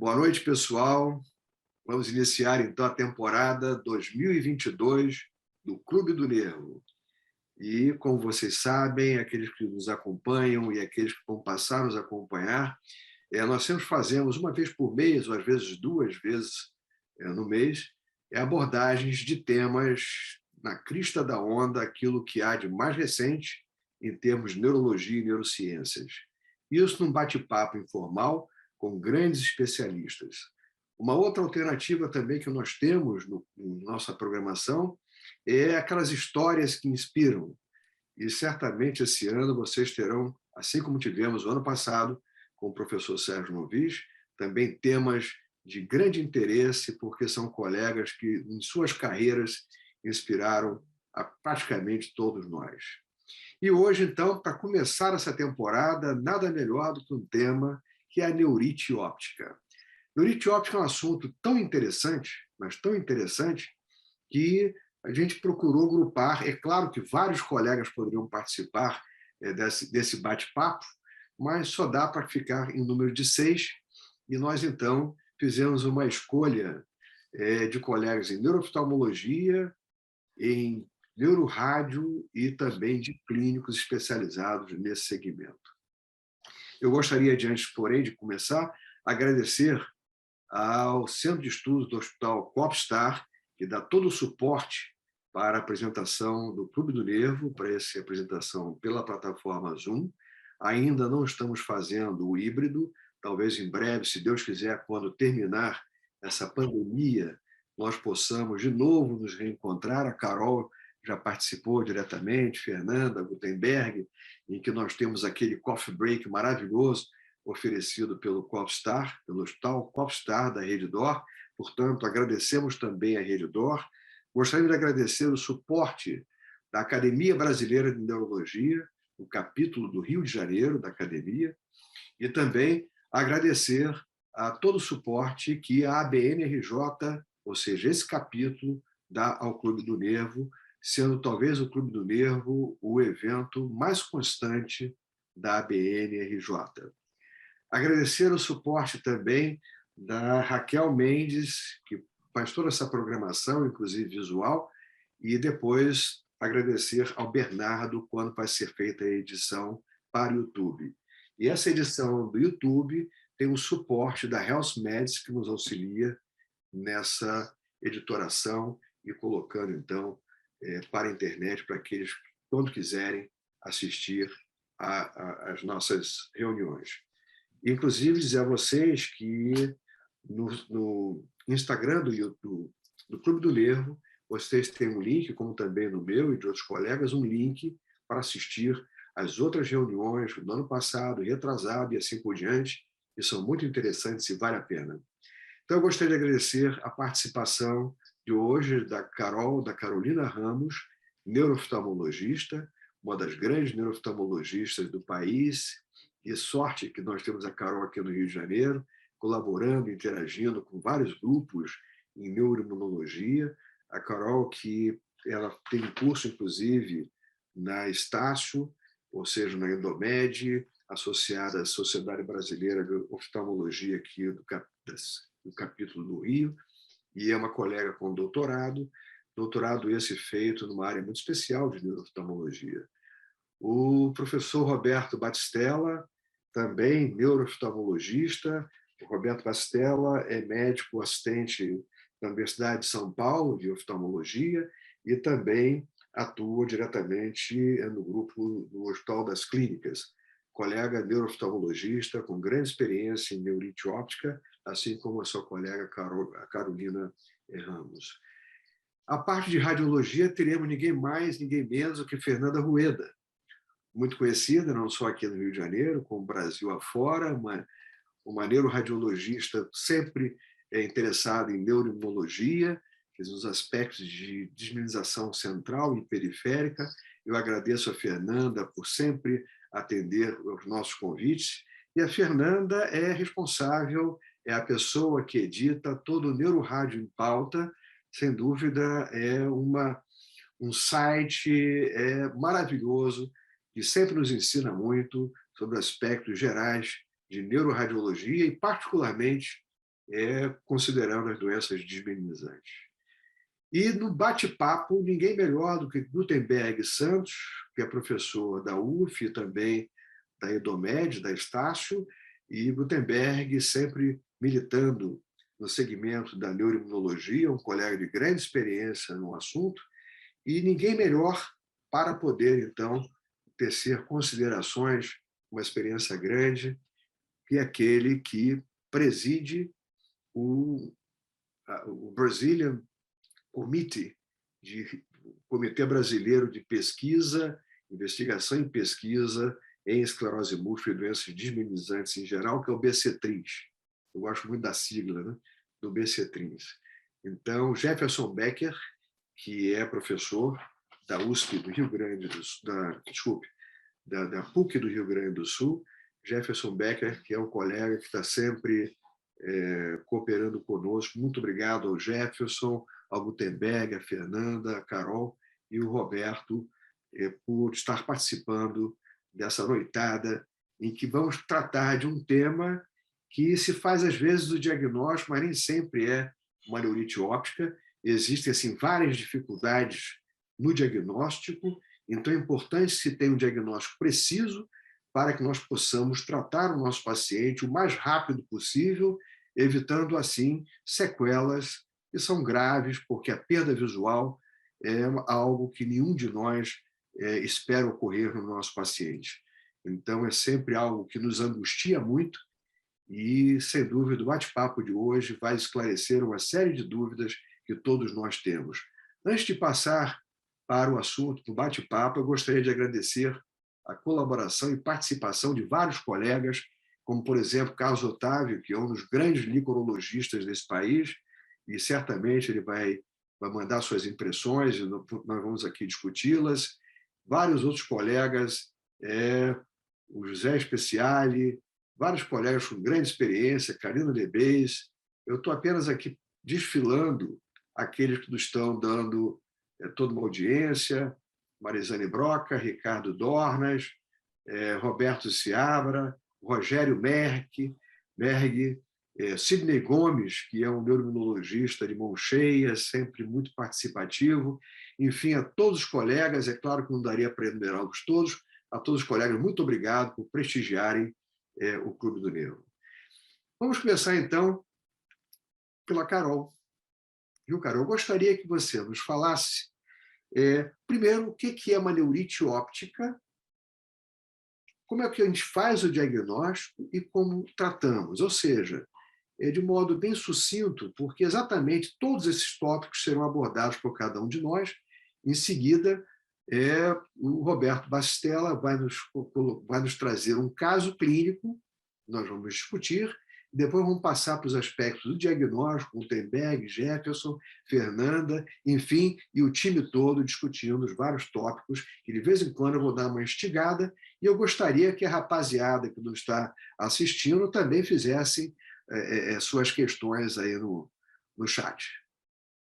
Boa noite, pessoal. Vamos iniciar, então, a temporada 2022 do Clube do Nervo. E, como vocês sabem, aqueles que nos acompanham e aqueles que vão passar a nos acompanhar, nós sempre fazemos uma vez por mês, ou às vezes duas vezes no mês, abordagens de temas na crista da onda, aquilo que há de mais recente em termos de neurologia e neurociências. Isso num bate-papo informal com grandes especialistas. Uma outra alternativa também que nós temos na nossa programação é aquelas histórias que inspiram. E certamente esse ano vocês terão, assim como tivemos o ano passado com o professor Sérgio Novis, também temas de grande interesse, porque são colegas que, em suas carreiras, inspiraram a praticamente todos nós. E hoje, então, para começar essa temporada, nada melhor do que um tema que é a neurite óptica. Neurite óptica é um assunto tão interessante, mas tão interessante, que a gente procurou grupar. É claro que vários colegas poderiam participar desse bate-papo, mas só dá para ficar em número de 6, e nós, então, fizemos uma escolha de colegas em neurooftalmologia, em neurorádio e também de clínicos especializados nesse segmento. Eu gostaria, antes, porém, de começar, agradecer ao Centro de Estudos do Hospital Copstar, que dá todo o suporte para a apresentação do Clube do Nervo, para essa apresentação pela plataforma Zoom. Ainda não estamos fazendo o híbrido, talvez em breve, se Deus quiser, quando terminar essa pandemia, nós possamos de novo nos reencontrar. A Carol já participou diretamente, Fernanda, Gutenberg, em que nós temos aquele coffee break maravilhoso oferecido pelo Copstar, pelo Hospital Copstar da Rede D'Or. Portanto, agradecemos também a Rede D'Or. Gostaria de agradecer o suporte da Academia Brasileira de Neurologia, o capítulo do Rio de Janeiro da Academia, e também agradecer a todo o suporte que a ABNRJ, ou seja, esse capítulo, dá ao Clube do Nervo, sendo talvez o Clube do Nervo o evento mais constante da ABNRJ. Agradecer o suporte também da Raquel Mendes, que faz toda essa programação, inclusive visual, e depois agradecer ao Bernardo quando vai ser feita a edição para o YouTube. E essa edição do YouTube tem o suporte da Health Meds, que nos auxilia nessa editoração e colocando, então, para a internet, para aqueles que, quando quiserem, assistir às nossas reuniões. Inclusive, dizer a vocês que no Instagram do Clube do Nervo, vocês têm um link, como também no meu e de outros colegas, um link para assistir às outras reuniões do ano passado, retrasado e assim por diante, que são muito interessantes e vale a pena. Então, eu gostaria de agradecer a participação de hoje da Carol, da Carolina Ramos, neurooftalmologista, uma das grandes neurooftalmologistas do país. E sorte que nós temos a Carol aqui no Rio de Janeiro, colaborando, interagindo com vários grupos em neuroimunologia. A Carol, que ela tem um curso, inclusive, na Estácio, ou seja, na Endomed, associada à Sociedade Brasileira de Oftalmologia aqui do capítulo do Rio, e é uma colega com doutorado esse feito numa área muito especial de neurooftalmologia. O professor Roberto Batistella, também neurooftalmologista. O Roberto Batistella é médico assistente da Universidade de São Paulo, de oftalmologia, e também atua diretamente no grupo do Hospital das Clínicas. Colega neurooftalmologista com grande experiência em neurite óptica, assim como a sua colega Carolina Ramos. A parte de radiologia, teremos ninguém mais, ninguém menos do que Fernanda Rueda, muito conhecida, não só aqui no Rio de Janeiro, como Brasil afora, uma neuroradiologista sempre interessada em neuroimunologia, nos aspectos de desminização central e periférica. Eu agradeço a Fernanda por sempre atender aos nossos convites. E a Fernanda é responsável, é a pessoa que edita todo o Neurorádio em Pauta. Sem dúvida, é um site maravilhoso, que sempre nos ensina muito sobre aspectos gerais de neuroradiologia e, particularmente, considerando as doenças desminimizantes. E no bate-papo, ninguém melhor do que Gutenberg Santos, que é professor da UF e também da Edomed, da Estácio, e Gutenberg sempre militando no segmento da neuroimunologia, um colega de grande experiência no assunto, e ninguém melhor para poder, então, tecer considerações, uma experiência grande, que é aquele que preside o Brazilian Committee, Comitê Brasileiro de Pesquisa, Investigação e Pesquisa em Esclerose Múltipla e Doenças Desminimizantes em geral, que é o BCTRINS. Eu gosto muito da sigla, né, do BCTRINS. Então, Jefferson Becker, que é professor da USP do Rio Grande do Sul, da PUC do Rio Grande do Sul, Jefferson Becker, que é um colega que está sempre cooperando conosco. Muito obrigado ao Jefferson, ao Gutenberg, a Fernanda, a Carol e o Roberto por estar participando dessa noitada em que vamos tratar de um tema que se faz às vezes o diagnóstico, mas nem sempre é uma neurite óptica. Existem assim várias dificuldades no diagnóstico, então é importante se ter um diagnóstico preciso para que nós possamos tratar o nosso paciente o mais rápido possível, evitando assim sequelas que são graves, porque a perda visual é algo que nenhum de nós espera ocorrer no nosso paciente. Então é sempre algo que nos angustia muito e, sem dúvida, o bate-papo de hoje vai esclarecer uma série de dúvidas que todos nós temos. Antes de passar para o assunto do bate-papo, eu gostaria de agradecer a colaboração e participação de vários colegas, como, por exemplo, Carlos Otávio, que é um dos grandes licorologistas desse país, e certamente ele vai mandar suas impressões, e nós vamos aqui discuti-las. Vários outros colegas, o José Speciali, vários colegas com grande experiência, Carina Lebes. Eu estou apenas aqui desfilando aqueles que nos estão dando toda uma audiência: Marizane Broca, Ricardo Dornas, Roberto Seabra, Rogério Merck, Sidney Gomes, que é um neuroimunologista de mão cheia, sempre muito participativo. Enfim, a todos os colegas, é claro que não daria para enumerá-los todos, a todos os colegas, muito obrigado por prestigiarem o Clube do Neuro. Vamos começar, então, pela Carol. Viu, Carol? Eu gostaria que você nos falasse, primeiro, o que é uma neurite óptica, como é que a gente faz o diagnóstico e como tratamos. Ou seja, de modo bem sucinto, porque exatamente todos esses tópicos serão abordados por cada um de nós. Em seguida, o Roberto Bastella vai nos trazer um caso clínico, nós vamos discutir, depois vamos passar para os aspectos do diagnóstico, Gutenberg, Jefferson, Fernanda, enfim, e o time todo discutindo os vários tópicos, que de vez em quando eu vou dar uma instigada, e eu gostaria que a rapaziada que nos está assistindo também fizesse suas questões aí no chat.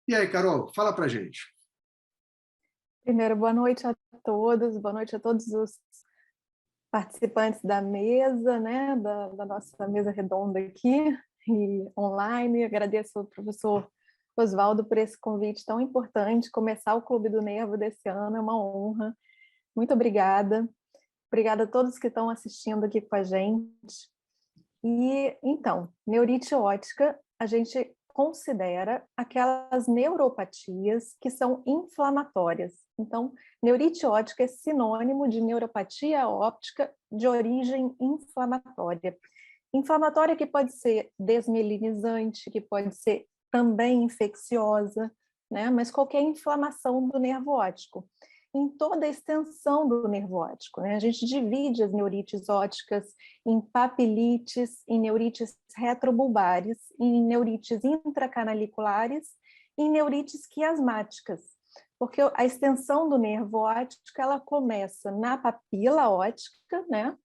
E aí, Carol, fala para a gente. Primeiro, boa noite a todos, boa noite a todos os participantes da mesa, né, da nossa mesa redonda aqui e online. Agradeço ao professor Oswaldo por esse convite tão importante. Começar o Clube do Nervo desse ano é uma honra. Muito obrigada. Obrigada a todos que estão assistindo aqui com a gente. E, então, neurite óptica, a gente considera aquelas neuropatias que são inflamatórias. Então, neurite óptica é sinônimo de neuropatia óptica de origem inflamatória. Inflamatória que pode ser desmielinizante, que pode ser também infecciosa, né? Mas qualquer inflamação do nervo óptico, em toda a extensão do nervo óptico, né? A gente divide as neurites ópticas em papilites, em neurites retrobulbares, em neurites intracanaliculares e em neurites quiasmáticas, porque a extensão do nervo óptico ela começa na papila óptica, né?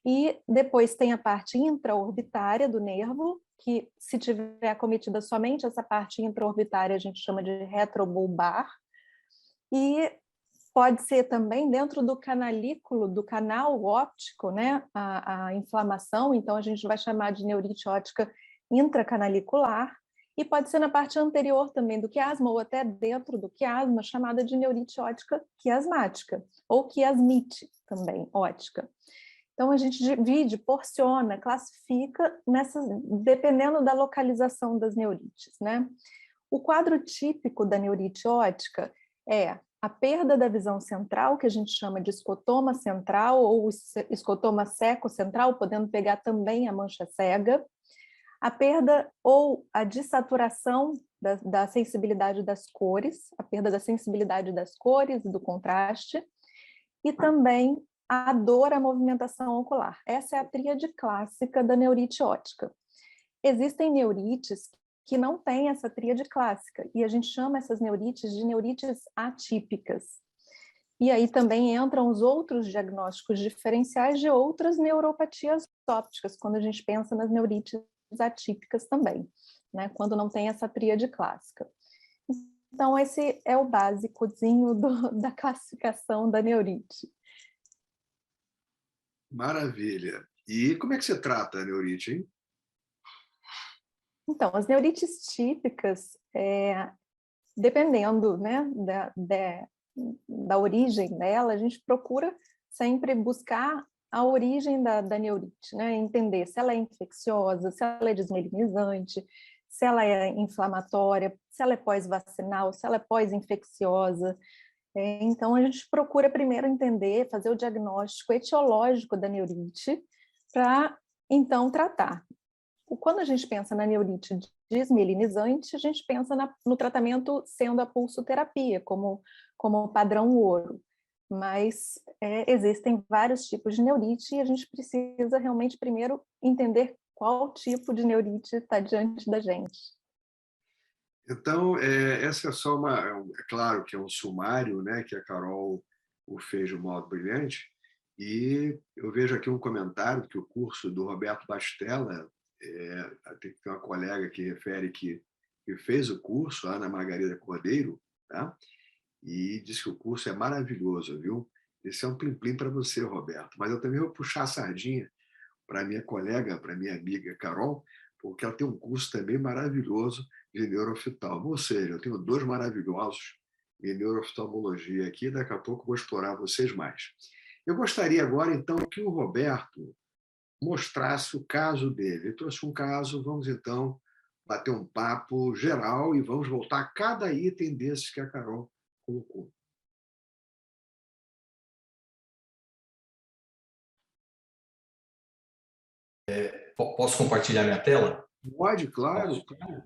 E depois tem a parte intraorbitária do nervo, que se tiver acometida somente essa parte intraorbitária a gente chama de retrobulbar, e pode ser também dentro do canalículo, do canal óptico, né? A inflamação, então a gente vai chamar de neurite óptica intracanalicular, e pode ser na parte anterior também do quiasma, ou até dentro do quiasma, chamada de neurite ótica quiasmática, ou quiasmite também, ótica. Então, a gente divide, porciona, classifica, dependendo da localização das neurites, né? O quadro típico da neurite ótica é a perda da visão central, que a gente chama de escotoma central, ou escotoma seco-central, podendo pegar também a mancha cega, a perda ou a dessaturação da sensibilidade das cores, a perda da sensibilidade das cores e do contraste, e também a dor à movimentação ocular. Essa é a tríade clássica da neurite ótica. Existem neurites que não têm essa tríade clássica, e a gente chama essas neurites de neurites atípicas. E aí também entram os outros diagnósticos diferenciais de outras neuropatias ópticas, quando a gente pensa nas neurites atípicas também, né? Quando não tem essa tríade clássica. Então, esse é o básicozinho da classificação da neurite. Maravilha. E como é que você trata a neurite, hein? Então, as neurites típicas, dependendo, né, da origem dela, a gente procura sempre buscar a origem da neurite, né? Entender se ela é infecciosa, se ela é desmelinizante, se ela é inflamatória, se ela é pós-vacinal, se ela é pós-infecciosa. Então, a gente procura primeiro entender, fazer o diagnóstico etiológico da neurite, para então tratar. Quando a gente pensa na neurite desmelinizante, a gente pensa no tratamento sendo a pulsoterapia, como padrão ouro. Mas existem vários tipos de neurite e a gente precisa realmente primeiro entender qual tipo de neurite está diante da gente. Então, essa é só é claro que é um sumário, né, que a Carol o fez de um modo brilhante, e eu vejo aqui um comentário que o curso do Roberto Bastella, tem uma colega que refere que fez o curso, a Ana Margarida Cordeiro, tá? E disse que o curso é maravilhoso, viu? Esse é um plim-plim para você, Roberto, mas eu também vou puxar a sardinha para minha colega, para minha amiga Carol, porque ela tem um curso também maravilhoso de neurooftalmo. Ou seja, eu tenho dois maravilhosos em neurooftalmologia aqui, daqui a pouco eu vou explorar vocês mais. Eu gostaria agora, então, que o Roberto mostrasse o caso dele. Ele trouxe um caso, vamos então bater um papo geral e vamos voltar a cada item desses que a Carol colocou. Posso compartilhar minha tela? Pode, claro. Posso. Claro.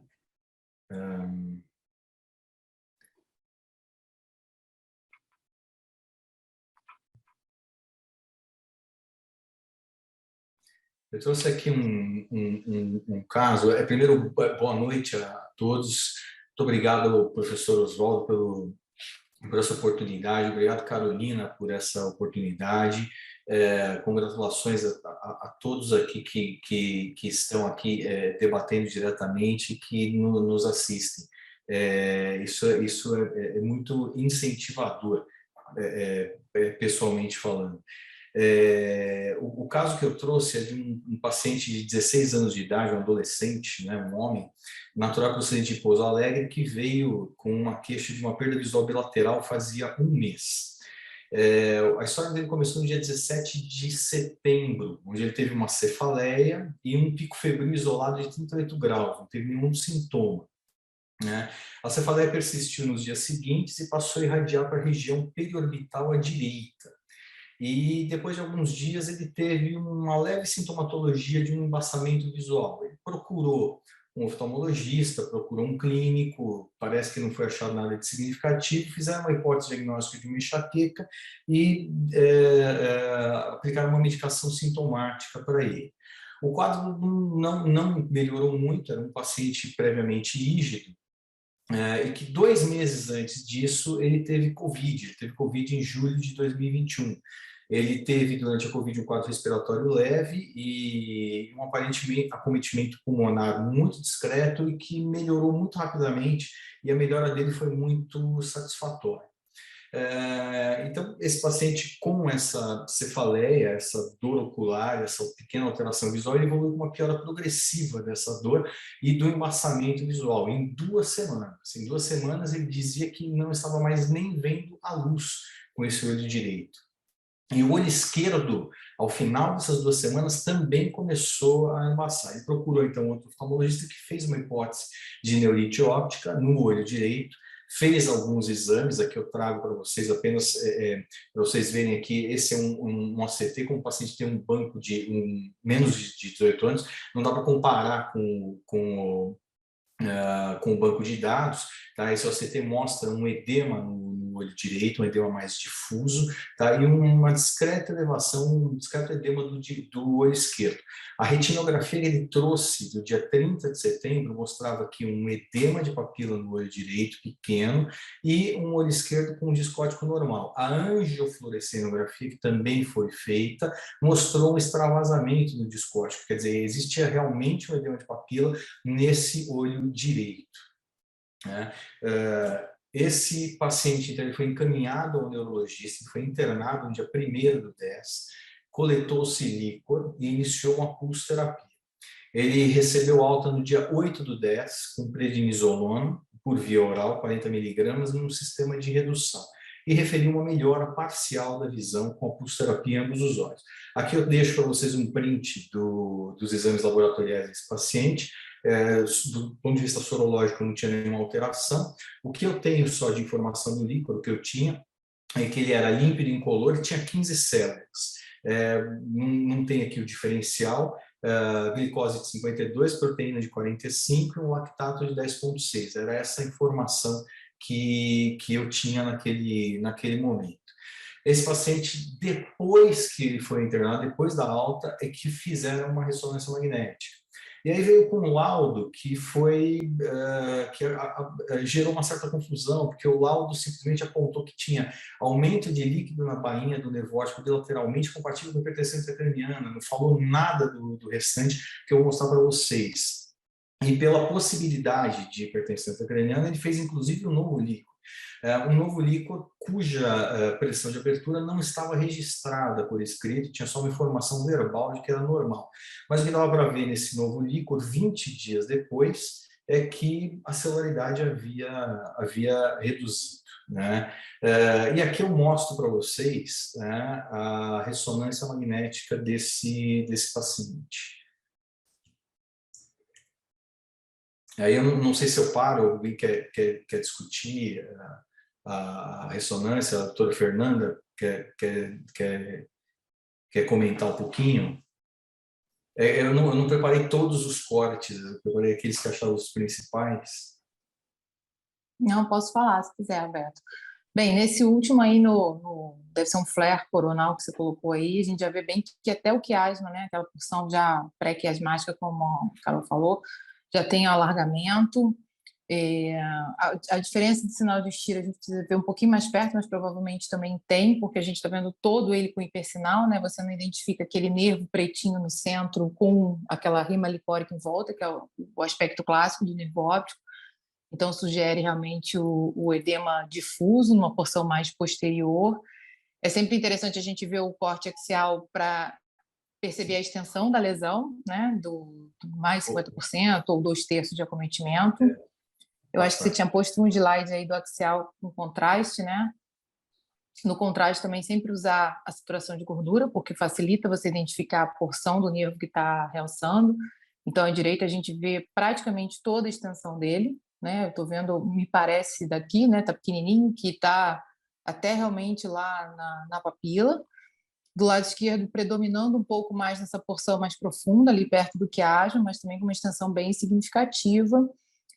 Eu trouxe aqui um caso. Primeiro, boa noite a todos. Muito obrigado, professor Oswaldo, por essa oportunidade. Obrigado, Carolina, por essa oportunidade. Congratulações a todos aqui que estão aqui debatendo diretamente e que nos assistem. Isso é muito incentivador, pessoalmente falando. O caso que eu trouxe é de um paciente de 16 anos de idade, um adolescente, né, um homem, natural procedente de Pouso Alegre, que veio com uma queixa de uma perda visual bilateral fazia um mês. A história dele começou no dia 17 de setembro, onde ele teve uma cefaleia e um pico febril isolado de 38 graus, não teve nenhum sintoma. Né? A cefaleia persistiu nos dias seguintes e passou a irradiar para a região periorbital à direita. E depois de alguns dias ele teve uma leve sintomatologia de um embaçamento visual. Ele procurou um oftalmologista, procurou um clínico, parece que não foi achado nada de significativo, fizeram uma hipótese diagnóstica de uma enxaqueca e aplicaram uma medicação sintomática para ele. O quadro não melhorou muito, era um paciente previamente rígido, e que 2 meses antes disso ele teve Covid em julho de 2021. Ele teve, durante a Covid, um quadro respiratório leve e um aparentemente acometimento pulmonar muito discreto e que melhorou muito rapidamente, e a melhora dele foi muito satisfatória. Então, esse paciente com essa cefaleia, essa dor ocular, essa pequena alteração visual, ele evoluiu com uma piora progressiva dessa dor e do embaçamento visual em 2 semanas. Em 2 semanas, ele dizia que não estava mais nem vendo a luz com esse olho direito. E o olho esquerdo, ao final dessas 2 semanas, também começou a embaçar. Ele procurou, então, outro oftalmologista que fez uma hipótese de neurite óptica no olho direito, fez alguns exames, aqui eu trago para vocês apenas, para vocês verem aqui, esse é um ACT, como o paciente tem um banco de menos de 18 anos, não dá para comparar com o banco de dados, tá? Esse OCT mostra um edema no olho direito, um edema mais difuso, tá? E uma discreta elevação, um discreto edema do olho esquerdo. A retinografia que ele trouxe do dia 30 de setembro mostrava aqui um edema de papila no olho direito pequeno e um olho esquerdo com um discótico normal. A angiofluorescenografia, que também foi feita, mostrou um extravasamento do discótico, quer dizer, existia realmente um edema de papila nesse olho direito. Né? Esse paciente, então, ele foi encaminhado ao neurologista, foi internado no dia 1º do 10, coletou-se líquor e iniciou uma pulsoterapia. Ele recebeu alta no dia 8 do 10, com prednisolona, por via oral, 40 miligramas, num sistema de redução. E referiu uma melhora parcial da visão com a pulsoterapia em ambos os olhos. Aqui eu deixo para vocês um print dos exames laboratoriais desse paciente. Do ponto de vista sorológico, não tinha nenhuma alteração. O que eu tenho só de informação do líquor, o que eu tinha, é que ele era límpido, incolor e tinha 15 células. Não tem aqui o diferencial, glicose de 52, proteína de 45 e um lactato de 10,6. Era essa a informação que eu tinha naquele momento. Esse paciente, depois que ele foi internado, depois da alta, é que fizeram uma ressonância magnética. E aí veio com um laudo que gerou uma certa confusão, porque o laudo simplesmente apontou que tinha aumento de líquido na bainha do nervo óptico bilateralmente compatível com hipertensão intracraniana, não falou nada do restante que eu vou mostrar para vocês. E pela possibilidade de hipertensão intracraniana, ele fez inclusive um novo líquido. Um novo líquor cuja pressão de abertura não estava registrada por escrito, tinha só uma informação verbal de que era normal. Mas o que dava para ver nesse novo líquor, 20 dias depois, é que a celularidade havia reduzido. Né? E aqui eu mostro para vocês, né, a ressonância magnética desse paciente. Aí eu não sei se eu paro, alguém quer discutir a ressonância, a doutora Fernanda quer comentar um pouquinho. Eu não preparei todos os cortes, eu preparei aqueles que acharam os principais. Não, posso falar, se quiser, Alberto. Bem, nesse último aí, deve ser um flare coronal que você colocou aí, a gente já vê bem que até o quiasma, né, aquela porção já pré-quiasmática, como a Carol falou, já tem alargamento. A diferença de sinal de estira a gente precisa ver um pouquinho mais perto, mas provavelmente também tem, porque a gente está vendo todo ele com hipersinal, né? Você não identifica aquele nervo pretinho no centro com aquela rima licórica em volta, que é o aspecto clássico do nervo óptico. Então, sugere realmente o edema difuso, numa porção mais posterior. É sempre interessante a gente ver o corte axial para perceber a extensão da lesão, né? Do mais 50% ou 2/3 de acometimento. Eu acho que você tinha posto um slide aí do axial com contraste, né? No contraste também sempre usar a saturação de gordura, porque facilita você identificar a porção do nervo que está realçando. Então, à direita a gente vê praticamente toda a extensão dele, né? Eu estou vendo, me parece daqui, né? Tá pequenininho, que está até realmente lá na papila. Do lado esquerdo, predominando um pouco mais nessa porção mais profunda, ali perto do quiasma, mas também com uma extensão bem significativa.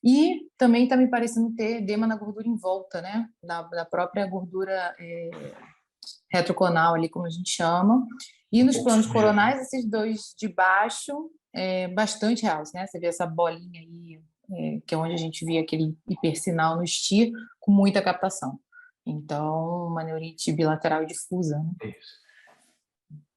E também está me parecendo ter edema na gordura em volta, né? Da própria gordura retroconal, ali, como a gente chama. E nos planos coronais, esses dois de baixo, bastante reais, né? Você vê essa bolinha aí, que é onde a gente via aquele hipersinal no STIR, com muita captação. Então, uma neurite bilateral difusa. Né? Isso.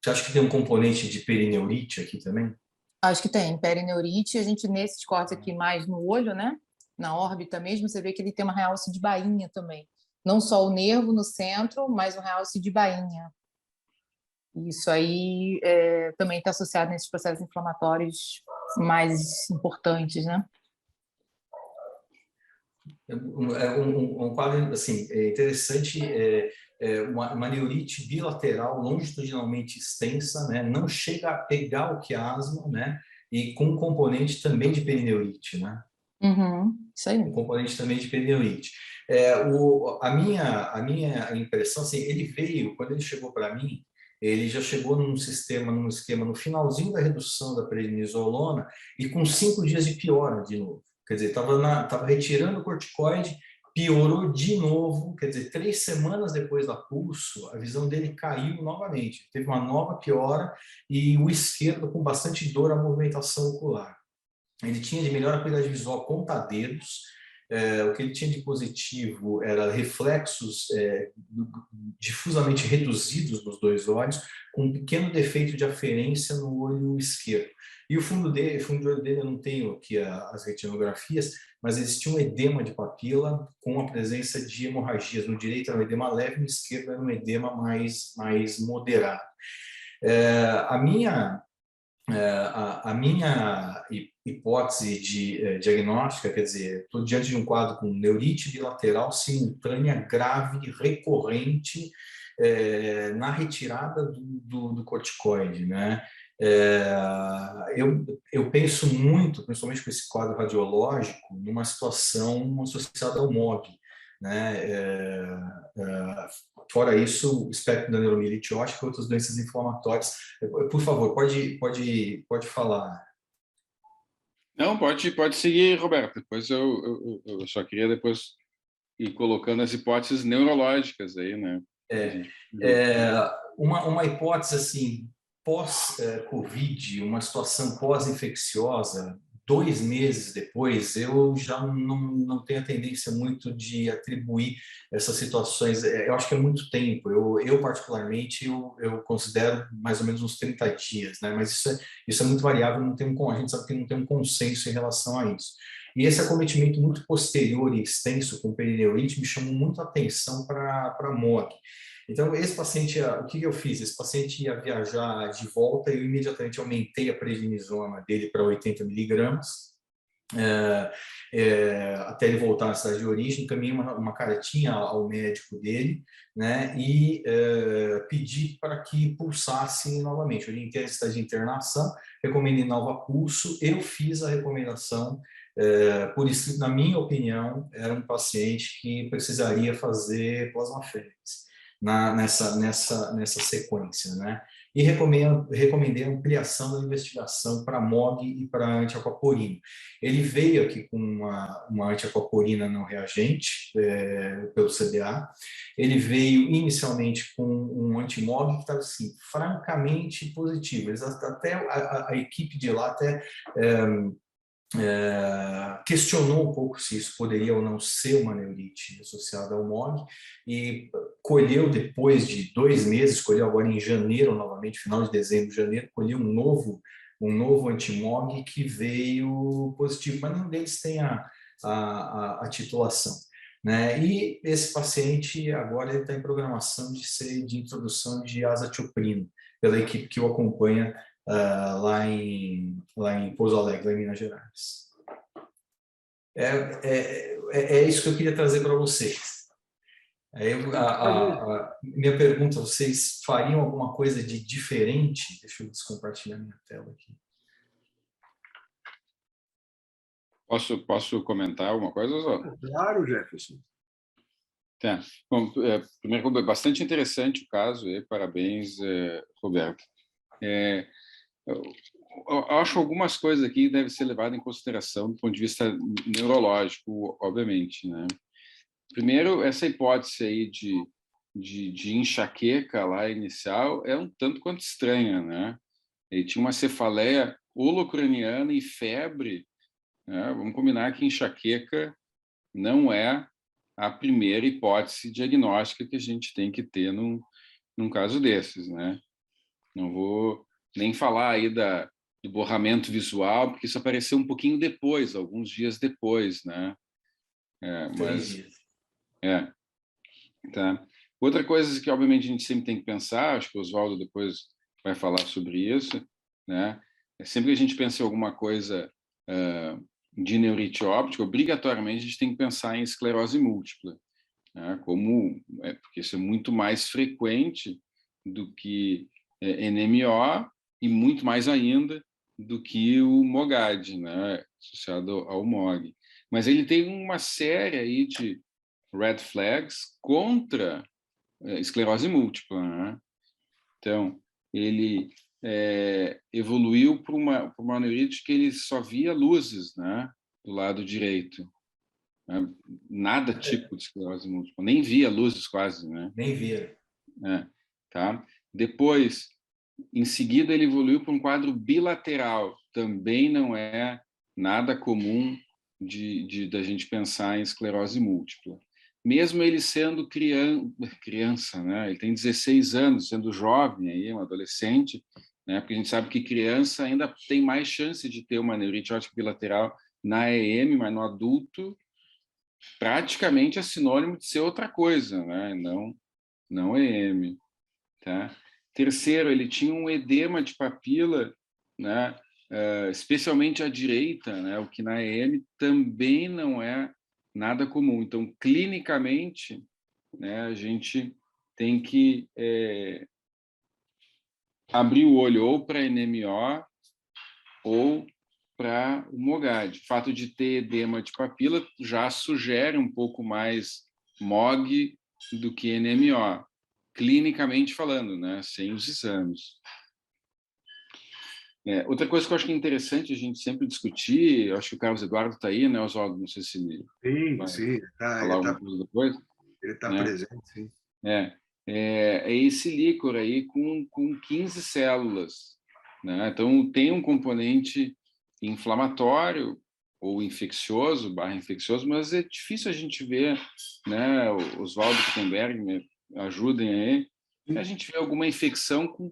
Você acha que tem um componente de perineurite aqui também? Acho que tem perineurite. A gente, nesses cortes aqui mais no olho, né? Na órbita mesmo, você vê que ele tem uma realce de bainha também. não só o nervo no centro, mas o realce de bainha. Isso aí também está associado nesses processos inflamatórios mais importantes, né? Um quadro assim, interessante, uma neurite bilateral longitudinalmente extensa, né? Não chega a pegar o quiasma, né? E com um componente também de perineurite, né? Isso aí. Um componente também de perineurite. A minha impressão, assim, ele veio, quando ele chegou para mim, ele já chegou num esquema no finalzinho da redução da prednisolona e com 5 dias de piora de novo. Quer dizer, estava retirando o corticoide, piorou de novo, quer dizer, 3 semanas depois da pulso, a visão dele caiu novamente. Teve uma nova piora e o esquerdo com bastante dor à movimentação ocular. Ele tinha de melhor acuidade visual conta-dedos. O que ele tinha de positivo era reflexos difusamente reduzidos nos 2 olhos, com um pequeno defeito de aferência no olho esquerdo. E o fundo de olho dele, eu não tenho aqui as retinografias, mas existia um edema de papila com a presença de hemorragias. No direito era um edema leve, no esquerdo era um edema mais moderado. A minha hipótese diagnóstica, quer dizer, estou diante de um quadro com neurite bilateral simultânea grave, recorrente, na retirada do corticoide, né? Eu penso muito, principalmente com esse quadro radiológico, numa situação associada ao MOG, né? Fora isso, o espectro da neuromielite ótica e outras doenças inflamatórias. Por favor, pode falar. Não, pode seguir, Roberto. Depois eu só queria depois ir colocando as hipóteses neurológicas aí, né? Uma hipótese assim, pós-Covid, uma situação pós-infecciosa, 2 meses depois, eu já não tenho a tendência muito de atribuir essas situações. Eu acho que é muito tempo. Eu particularmente, eu considero mais ou menos uns 30 dias, né? Mas isso é muito variável, a gente sabe que não tem um consenso em relação a isso. E esse acometimento muito posterior e extenso com perineurite me chamou muito a atenção para a MOG. Então, esse paciente, o que eu fiz? Esse paciente ia viajar de volta e eu imediatamente aumentei a prednisona dele para 80 miligramas, até ele voltar na cidade de origem. Encaminhei uma cartinha ao médico dele, né, e pedi para que pulsasse novamente. Orientei a cidade de internação, recomendei nova pulso, eu fiz a recomendação. Por isso, na minha opinião, era um paciente que precisaria fazer plasmaférese nessa sequência, né? E recomendei a ampliação da investigação para MOG e para antiaquaporina. Ele veio aqui com uma antiaquaporina não reagente, pelo CDA. Ele veio inicialmente com um anti-MOG que estava assim, francamente positivo. Até a equipe de lá até questionou um pouco se isso poderia ou não ser uma neurite associada ao MOG e colheu depois de 2 meses, colheu agora em janeiro novamente, final de dezembro, janeiro, colheu um novo anti-MOG que veio positivo, mas nenhum deles tem a titulação, né? E esse paciente agora está em programação de introdução de azathioprina pela equipe que o acompanha lá em Pouso Alegre, lá em Minas Gerais. É isso que eu queria trazer para vocês. Minha pergunta, vocês fariam alguma coisa de diferente? Deixa eu descompartilhar minha tela aqui. Posso comentar alguma coisa, Zó? Claro, Jefferson. Tá. Bom, primeiro, bastante interessante o caso, parabéns, Roberto. Eu acho algumas coisas aqui devem ser levadas em consideração do ponto de vista neurológico, obviamente, né? Primeiro, essa hipótese aí de enxaqueca lá inicial é um tanto quanto estranha, né? Ele tinha uma cefaleia holocraniana e febre, né? Vamos combinar que enxaqueca não é a primeira hipótese diagnóstica que a gente tem que ter num caso desses, né? Não vou nem falar aí do borramento visual, porque isso apareceu um pouquinho depois, alguns dias depois, né? Tá? Outra coisa que, obviamente, a gente sempre tem que pensar, acho que o Oswaldo depois vai falar sobre isso, né? Sempre que a gente pensa em alguma coisa de neurite óptica, obrigatoriamente a gente tem que pensar em esclerose múltipla, né? Porque isso é muito mais frequente do que NMO e muito mais ainda do que o MOGAD, né? Associado ao MOG. Mas ele tem uma série aí de red flags contra esclerose múltipla, né? Então, ele evoluiu para uma neurite que ele só via luzes, né? Do lado direito. Né? Nada tipo de esclerose múltipla, nem via luzes quase, né? Nem via. Tá? Depois, em seguida, ele evoluiu para um quadro bilateral. Também não é nada comum da gente pensar em esclerose múltipla. Mesmo ele sendo criança, né? Ele tem 16 anos, sendo jovem, aí, um adolescente, né? Porque a gente sabe que criança ainda tem mais chance de ter uma neurite óptica bilateral na EM, mas no adulto praticamente é sinônimo de ser outra coisa, né? Não EM. Tá? Terceiro, ele tinha um edema de papila, né? Especialmente à direita, né? O que na EM também não é nada comum. Então, clinicamente, né, a gente tem que abrir o olho ou para NMO ou para o MOGAD. O fato de ter edema de papila já sugere um pouco mais MOG do que NMO, clinicamente falando, né, sem os exames. Outra coisa que eu acho que é interessante a gente sempre discutir, eu acho que o Carlos Eduardo está aí, né, Oswaldo? Não sei se ele vai Sim, falar alguma coisa depois. ele está Né? presente, sim. É esse líquor aí com 15 células. Né? Então, tem um componente inflamatório ou infeccioso, /infeccioso, mas é difícil a gente ver, né? O Oswaldo Gutenberg, me ajudem aí, a gente vê alguma infecção com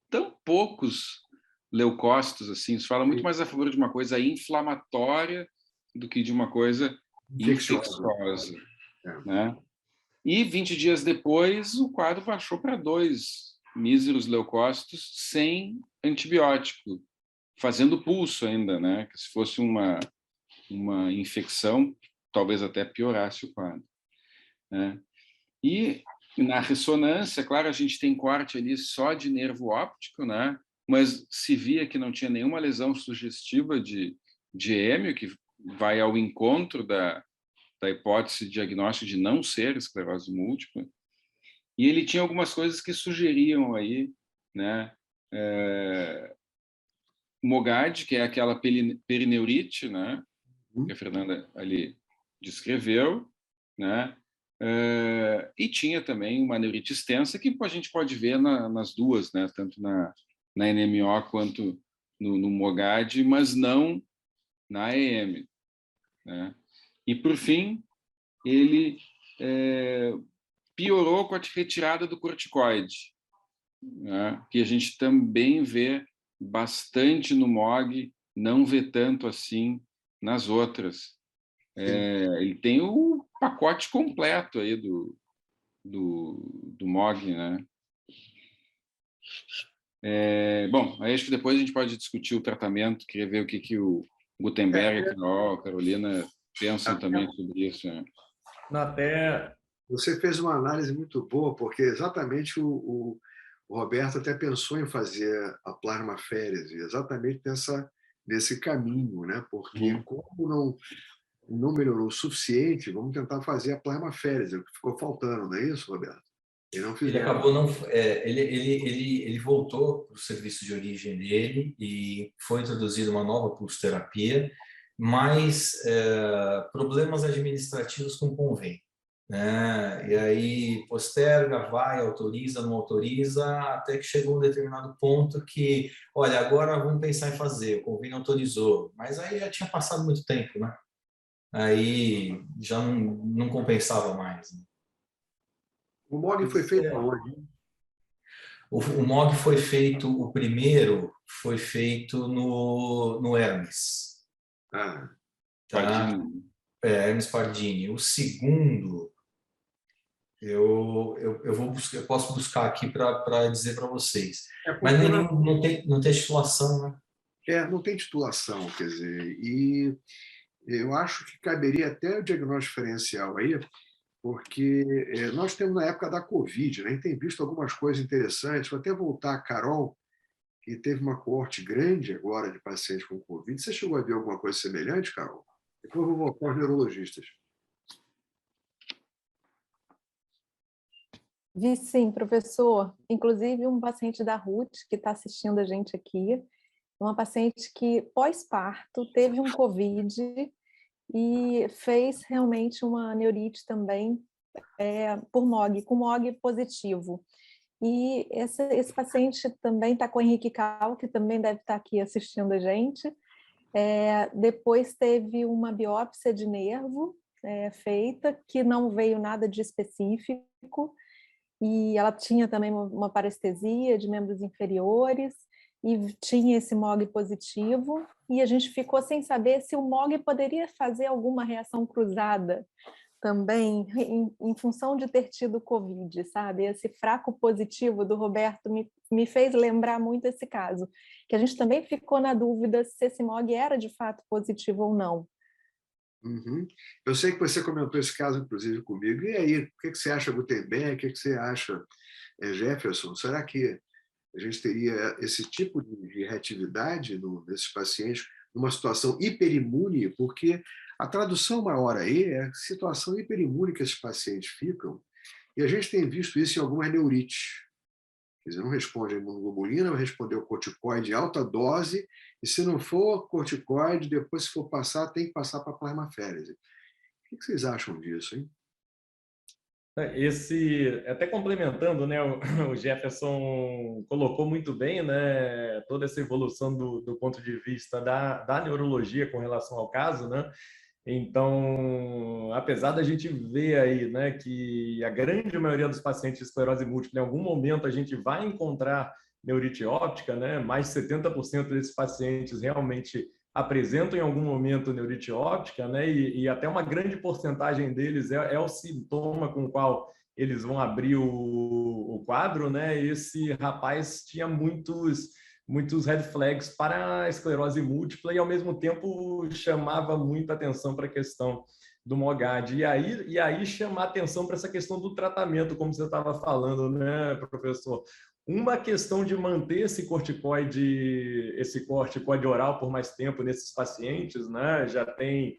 tão poucos leucócitos, assim. Isso fala muito mais a favor de uma coisa inflamatória do que de uma coisa infecciosa, né? E 20 dias depois, o quadro baixou para 2 míseros leucócitos sem antibiótico, fazendo pulso ainda, né? Que se fosse uma infecção, talvez até piorasse o quadro. Né? E na ressonância, claro, a gente tem corte ali só de nervo óptico, né? Mas se via que não tinha nenhuma lesão sugestiva de hêmio, que vai ao encontro da hipótese de diagnóstico de não ser esclerose múltipla. E ele tinha algumas coisas que sugeriam aí, né? MOGAD, que é aquela perineurite, né? Que a Fernanda ali descreveu, né? E tinha também uma neurite extensa que a gente pode ver nas duas, né? Tanto na NMO quanto no MOGAD, mas não na EM. Né? E, por fim, ele piorou com a retirada do corticoide, né? Que a gente também vê bastante no MOG, não vê tanto assim nas outras. Ele tem o pacote completo aí do MOG, né? Bom, aí acho que depois a gente pode discutir o tratamento, queria ver o que o Gutenberg e a Carolina pensam também sobre isso. Né? Você fez uma análise muito boa, porque exatamente o Roberto até pensou em fazer a plasmaférese, exatamente nesse caminho, né? Porque como não melhorou o suficiente, vamos tentar fazer a plasmaférese, o que ficou faltando, não é isso, Roberto? E não Ele fizeram. acabou não, ele voltou para o serviço de origem dele e foi introduzida uma nova pulsoterapia, mas problemas administrativos com convênio, né? E aí posterga, vai, autoriza, não autoriza, até que chegou um determinado ponto que, olha, agora vamos pensar em fazer, o convênio autorizou, mas aí já tinha passado muito tempo, né? Aí já não compensava mais. Né? O MOG foi feito aonde? O MOG foi feito, o primeiro foi feito no Hermes. Ah, Tá? Hermes Pardini. O segundo, Eu posso buscar aqui para dizer para vocês. Mas porque não tem titulação, né? não tem titulação, quer dizer, e eu acho que caberia até o diagnóstico diferencial aí, porque nós temos na época da Covid, né? A gente tem visto algumas coisas interessantes. Vou até voltar a Carol, que teve uma coorte grande agora de pacientes com Covid. Você chegou a ver alguma coisa semelhante, Carol? Depois eu vou voltar aos neurologistas. Vi sim, professor. Inclusive, um paciente da Ruth, que está assistindo a gente aqui, uma paciente que, pós-parto, teve um Covid e fez realmente uma neurite também por MOG, com MOG positivo. E esse paciente também está com o Henrique Cal, que também deve estar aqui assistindo a gente. Depois teve uma biópsia de nervo feita, que não veio nada de específico, e ela tinha também uma parestesia de membros inferiores, e tinha esse MOG positivo, e a gente ficou sem saber se o MOG poderia fazer alguma reação cruzada também, em função de ter tido Covid, sabe? Esse fraco positivo do Roberto me fez lembrar muito esse caso, que a gente também ficou na dúvida se esse MOG era de fato positivo ou não. Uhum. Eu sei que você comentou esse caso, inclusive, comigo. E aí, o que você acha, Gutenberg? O que você acha, Jefferson? Será que a gente teria esse tipo de reatividade nesses pacientes numa situação hiperimune? Porque a tradução maior aí é a situação hiperimune que esses pacientes ficam, e a gente tem visto isso em algumas neurites. Quer dizer, não responde a imunoglobulina, vai responder o corticoide em alta dose, e se não for corticoide, depois, se for passar, tem que passar para a plasmaférese. O que vocês acham disso, hein? Até complementando, né, o Jefferson colocou muito bem, né, toda essa evolução do ponto de vista da neurologia com relação ao caso, né? Então, apesar da gente ver aí, né, que a grande maioria dos pacientes de esclerose múltipla, em algum momento a gente vai encontrar neurite óptica, né? Mais de 70% desses pacientes realmente apresentam em algum momento neurite óptica, né? E até uma grande porcentagem deles é o sintoma com o qual eles vão abrir o quadro, né? Esse rapaz tinha muitos red flags para a esclerose múltipla e, ao mesmo tempo, chamava muita atenção para a questão do MOGAD. E aí chamar atenção para essa questão do tratamento, como você estava falando, né, professor? Uma questão de manter esse corticoide oral por mais tempo nesses pacientes, né? Já tem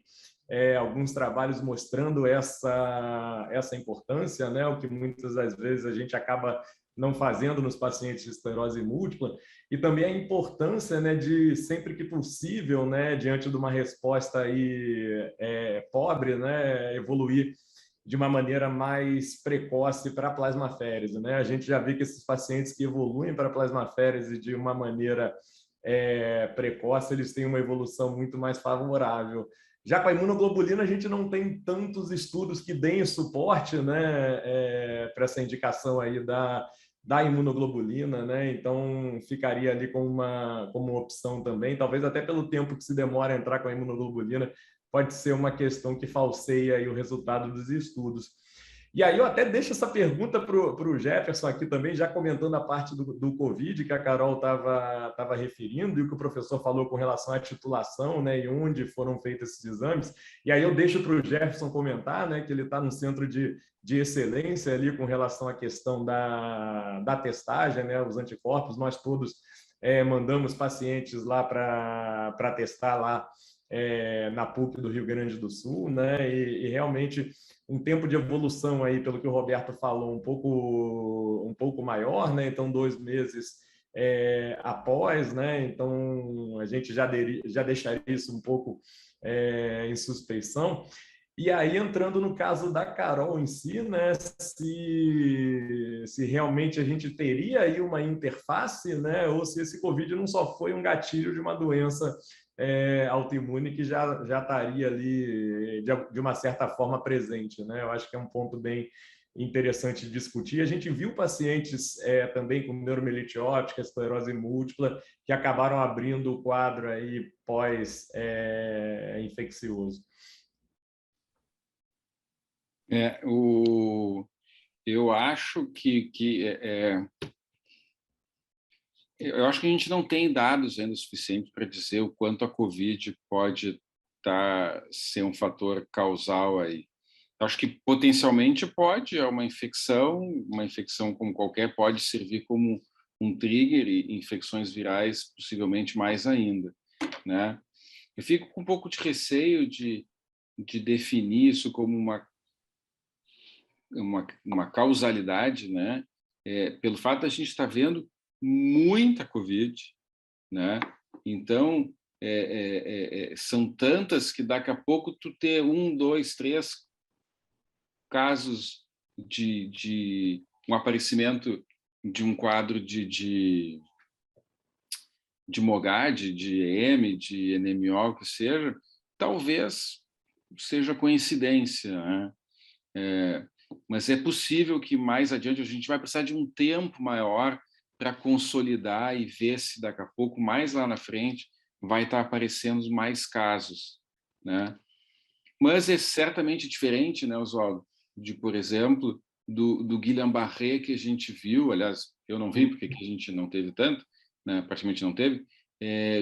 alguns trabalhos mostrando essa importância, né? O que muitas das vezes a gente acaba não fazendo nos pacientes de esclerose múltipla, e também a importância, né, de sempre que possível, né, diante de uma resposta aí pobre, né, evoluir de uma maneira mais precoce para a plasmaférese, né? A gente já vê que esses pacientes que evoluem para a plasmaférese de uma maneira precoce, eles têm uma evolução muito mais favorável. Já com a imunoglobulina, a gente não tem tantos estudos que deem suporte, né, para essa indicação aí da imunoglobulina, né? Então ficaria ali como uma opção também, talvez até pelo tempo que se demora a entrar com a imunoglobulina, pode ser uma questão que falseia aí o resultado dos estudos. E aí eu até deixo essa pergunta para o Jefferson aqui também, já comentando a parte do Covid que a Carol estava referindo e o que o professor falou com relação à titulação, né, e onde foram feitos esses exames. E aí eu deixo para o Jefferson comentar, né, que ele está no centro de excelência ali com relação à questão da testagem, né, os anticorpos. Nós todos mandamos pacientes lá para testar lá na PUC do Rio Grande do Sul, né, e realmente um tempo de evolução aí, pelo que o Roberto falou, um pouco maior, né? Então 2 meses após, né? Então a gente já deixaria isso um pouco em suspeição. E aí, entrando no caso da Carol em si, né, se realmente a gente teria aí uma interface, né, ou se esse Covid não só foi um gatilho de uma doença autoimune que já estaria ali de uma certa forma presente, né? Eu acho que é um ponto bem interessante de discutir. A gente viu pacientes também com neuromielite óptica, esclerose múltipla, que acabaram abrindo o quadro aí pós-infeccioso. eu acho eu acho que a gente não tem dados ainda suficientes para dizer o quanto a Covid pode ser um fator causal aí. Eu acho que potencialmente pode, é uma infecção como qualquer pode servir como um trigger e infecções virais possivelmente mais ainda, né? Eu fico com um pouco de receio de definir isso como uma causalidade, né? Pelo fato de a gente estar vendo muita Covid, né? Então, são tantas que daqui a pouco tu ter 1, 2, 3 casos de um aparecimento de um quadro de MOGAD, de EM, de NMO, que seja, talvez seja coincidência, né? Mas é possível que mais adiante a gente vai precisar de um tempo maior para consolidar e ver se daqui a pouco, mais lá na frente, vai estar aparecendo mais casos, né? Mas é certamente diferente, né, Oswaldo, de, por exemplo, do Guillain-Barré que a gente viu, aliás, eu não vi porque a gente não teve tanto, né, praticamente não teve,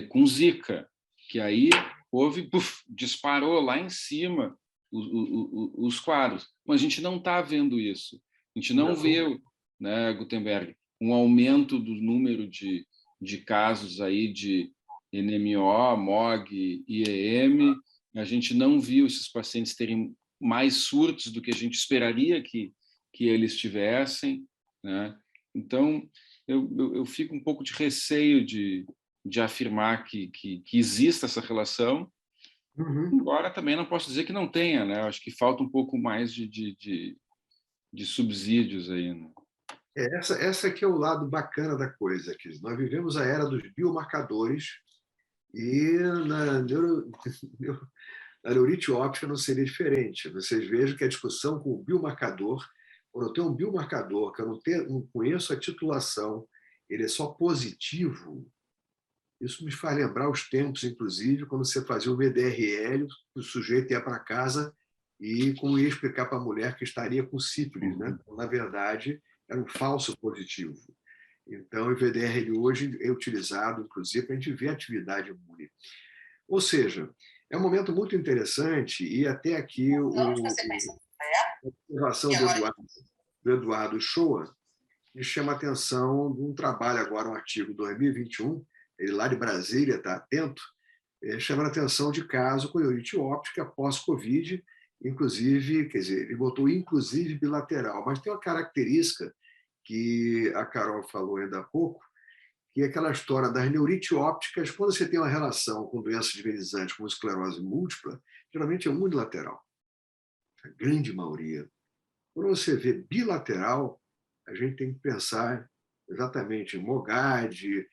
com Zika, que aí houve, disparou lá em cima os quadros. Mas a gente não está vendo isso. A gente não vê, né, Gutenberg, um aumento do número de casos aí de NMO, MOG e EM. A gente não viu esses pacientes terem mais surtos do que a gente esperaria que eles tivessem, né? Então, eu fico um pouco de receio de afirmar que exista essa relação, embora também não posso dizer que não tenha, né? Eu acho que falta um pouco mais de subsídios aí, né? Essa aqui é o lado bacana da coisa, que nós vivemos a era dos biomarcadores e na neurite óptica não seria diferente. Vocês vejam que a discussão com o biomarcador, quando eu tenho um biomarcador que eu não conheço a titulação, ele é só positivo, isso me faz lembrar os tempos, inclusive, quando você fazia o VDRL, o sujeito ia para casa e como ia explicar para a mulher que estaria com sífilis, né? Na verdade, era um falso positivo. Então, o VDRL hoje é utilizado, inclusive, para a gente ver a atividade imune. Ou seja, é um momento muito interessante e até aqui a observação do Eduardo Shoa me chama a atenção de um trabalho agora, um artigo 2021, ele lá de Brasília está atento, chamando a atenção de caso com neurite óptica pós-Covid, inclusive, quer dizer, ele botou inclusive bilateral, mas tem uma característica que a Carol falou ainda há pouco, que é aquela história das neurite ópticas, quando você tem uma relação com doenças divinizantes como esclerose múltipla, geralmente é unilateral, a grande maioria. Quando você vê bilateral, a gente tem que pensar exatamente em MOGAD,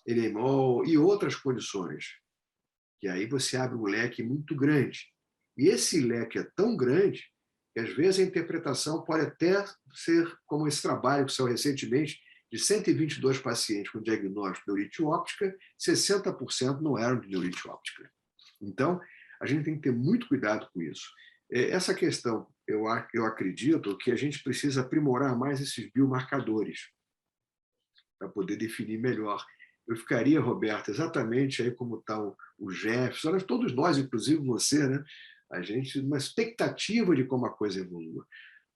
Enemol e outras condições. E aí você abre um leque muito grande. E esse leque é tão grande que, às vezes, a interpretação pode até ser como esse trabalho que saiu recentemente, de 122 pacientes com diagnóstico de neurite óptica, 60% não eram de neurite óptica. Então, a gente tem que ter muito cuidado com isso. Essa questão, eu acredito que a gente precisa aprimorar mais esses biomarcadores para poder definir melhor. Eu ficaria, Roberto, exatamente aí como está o Jefferson, todos nós, inclusive você, né? A gente, uma expectativa de como a coisa evolua.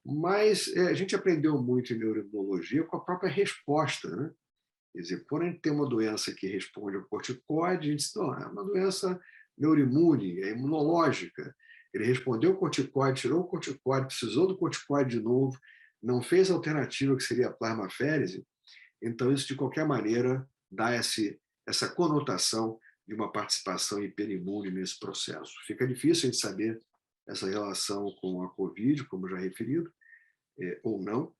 Mas a gente aprendeu muito em neuroimunologia com a própria resposta, né? Quer dizer, quando a gente tem uma doença que responde ao corticoide, a gente diz, não, é uma doença neuroimune, é imunológica. Ele respondeu ao corticoide, tirou o corticoide, precisou do corticoide de novo, não fez a alternativa que seria a plasmaférese. Então, isso, de qualquer maneira, dá essa conotação de uma participação hiperimune nesse processo. Fica difícil a gente saber essa relação com a Covid, como já referido, ou não,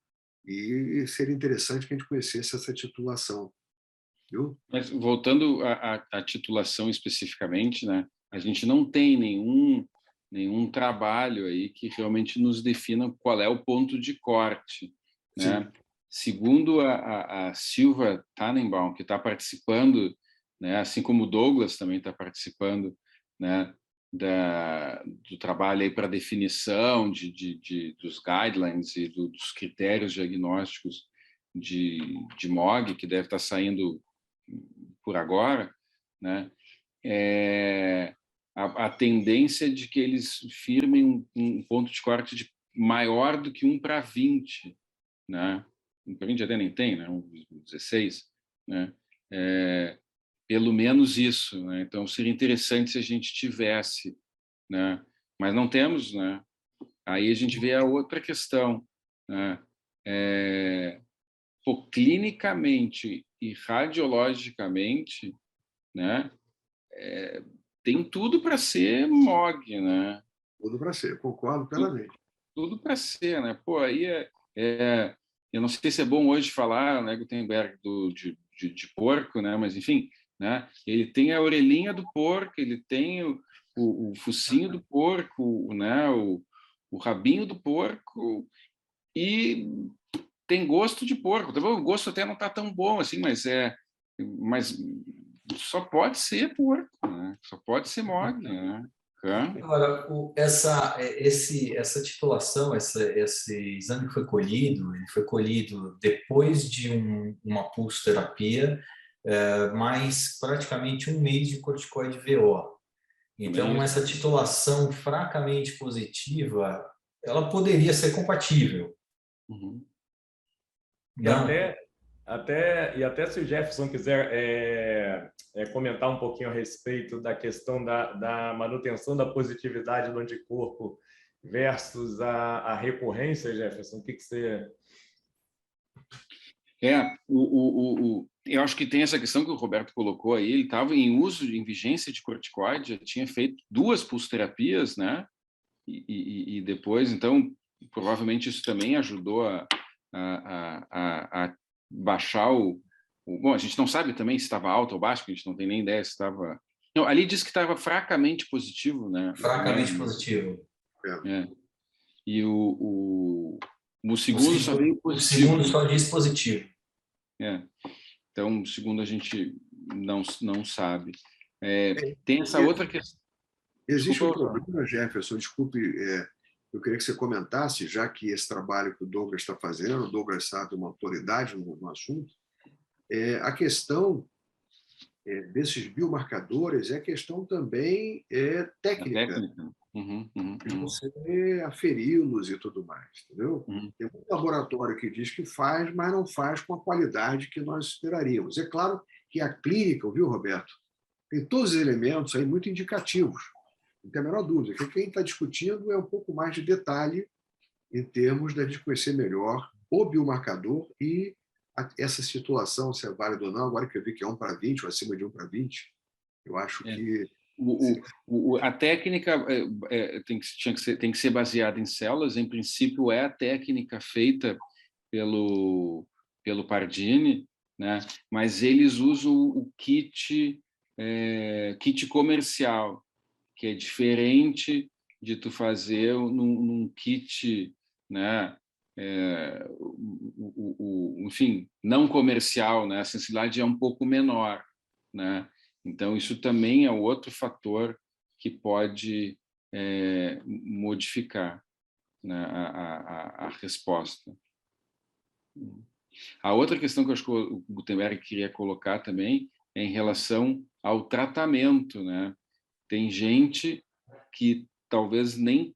e seria interessante que a gente conhecesse essa titulação. Viu? Mas voltando à titulação especificamente, né, a gente não tem nenhum trabalho aí que realmente nos defina qual é o ponto de corte, né? Segundo a Silva Tannenbaum, que está participando, né, assim como o Douglas também está participando, né, do trabalho aí para definição dos guidelines e dos critérios diagnósticos de MOG, que deve estar saindo por agora, né? A tendência de que eles firmem um ponto de corte maior do que 1:20, né? 1:20 até nem tem, né? 16, né? Pelo menos isso, né? Então seria interessante se a gente tivesse, né? Mas não temos, né? Aí a gente vê a outra questão, né? Clinicamente e radiologicamente, né? Tem tudo para ser MOG, né? Tudo para ser, concordo plenamente. Tudo para ser, né? Pô, aí eu não sei se é bom hoje falar, né, Gutenberg, de porco, né? Mas enfim, né? Ele tem a orelhinha do porco, ele tem o focinho do porco, né? O rabinho do porco e tem gosto de porco. O gosto até não está tão bom assim, mas só pode ser porco, né? Só pode ser MOG, né? Agora, essa titulação, esse exame que foi colhido, ele foi colhido depois de uma pulsoterapia, mais praticamente um mês de corticoide VO. Então, essa titulação fracamente positiva, ela poderia ser compatível. Uhum. E até se o Jefferson quiser comentar um pouquinho a respeito da questão da manutenção da positividade do anticorpo versus a recorrência, Jefferson, o que você... Eu acho que tem essa questão que o Roberto colocou aí, ele estava em uso, em vigência de corticoide, já tinha feito 2 pulsoterapias, né? E depois, então, provavelmente isso também ajudou a baixar Bom, a gente não sabe também se estava alto ou baixo, porque a gente não tem nem ideia se estava... Não, ali diz que estava fracamente positivo, né? Fracamente positivo. E o segundo só veio positivo. O segundo só diz positivo. Então, o segundo a gente não sabe. Tem essa outra questão. Existe um problema, Jefferson, desculpe, eu queria que você comentasse, já que esse trabalho que o Douglas está fazendo, o Douglas sabe uma autoridade no assunto, a questão desses biomarcadores é questão também técnica. De você aferi-los e tudo mais, entendeu? Tem um laboratório que diz que faz, mas não faz com a qualidade que nós esperaríamos. É claro que a clínica, viu, Roberto, tem todos os elementos aí muito indicativos, não tem a menor dúvida. Que quem está discutindo é um pouco mais de detalhe em termos de a gente conhecer melhor o biomarcador e essa situação, se é válido ou não. Agora que eu vi que é 1:20 ou acima de 1:20, eu acho que... A técnica tem que ser baseada em células. Em princípio, é a técnica feita pelo Pardini, né? Mas eles usam o kit comercial, que é diferente de tu fazer num kit, né? Enfim, não comercial, né? A sensibilidade é um pouco menor, né? Então, isso também é outro fator que pode modificar, né, a resposta. A outra questão que eu acho que o Gutenberg queria colocar também é em relação ao tratamento, né? Tem gente que talvez nem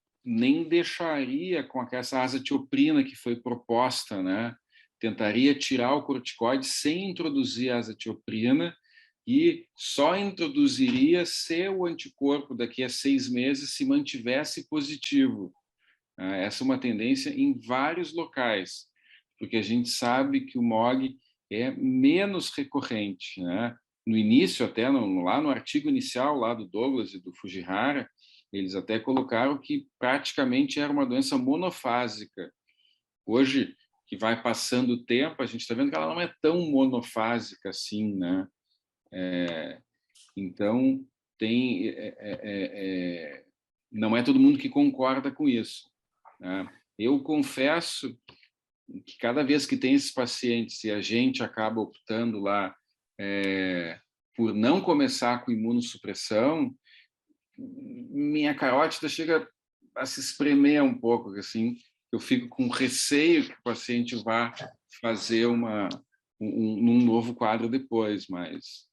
deixaria com essa azatioprina que foi proposta, né? Tentaria tirar o corticoide sem introduzir a azatioprina e só introduziria se o anticorpo daqui a 6 meses se mantivesse positivo. Essa é uma tendência em vários locais, porque a gente sabe que o MOG é menos recorrente, né? No início, até lá no artigo inicial lá do Douglas e do Fujihara, eles até colocaram que praticamente era uma doença monofásica. Hoje, que vai passando o tempo, a gente está vendo que ela não é tão monofásica assim, né? Então, não é todo mundo que concorda com isso, né? Eu confesso que cada vez que tem esses pacientes e a gente acaba optando lá por não começar com imunossupressão, minha carótida chega a se espremer um pouco, assim, eu fico com receio que o paciente vá fazer um novo quadro depois, mas...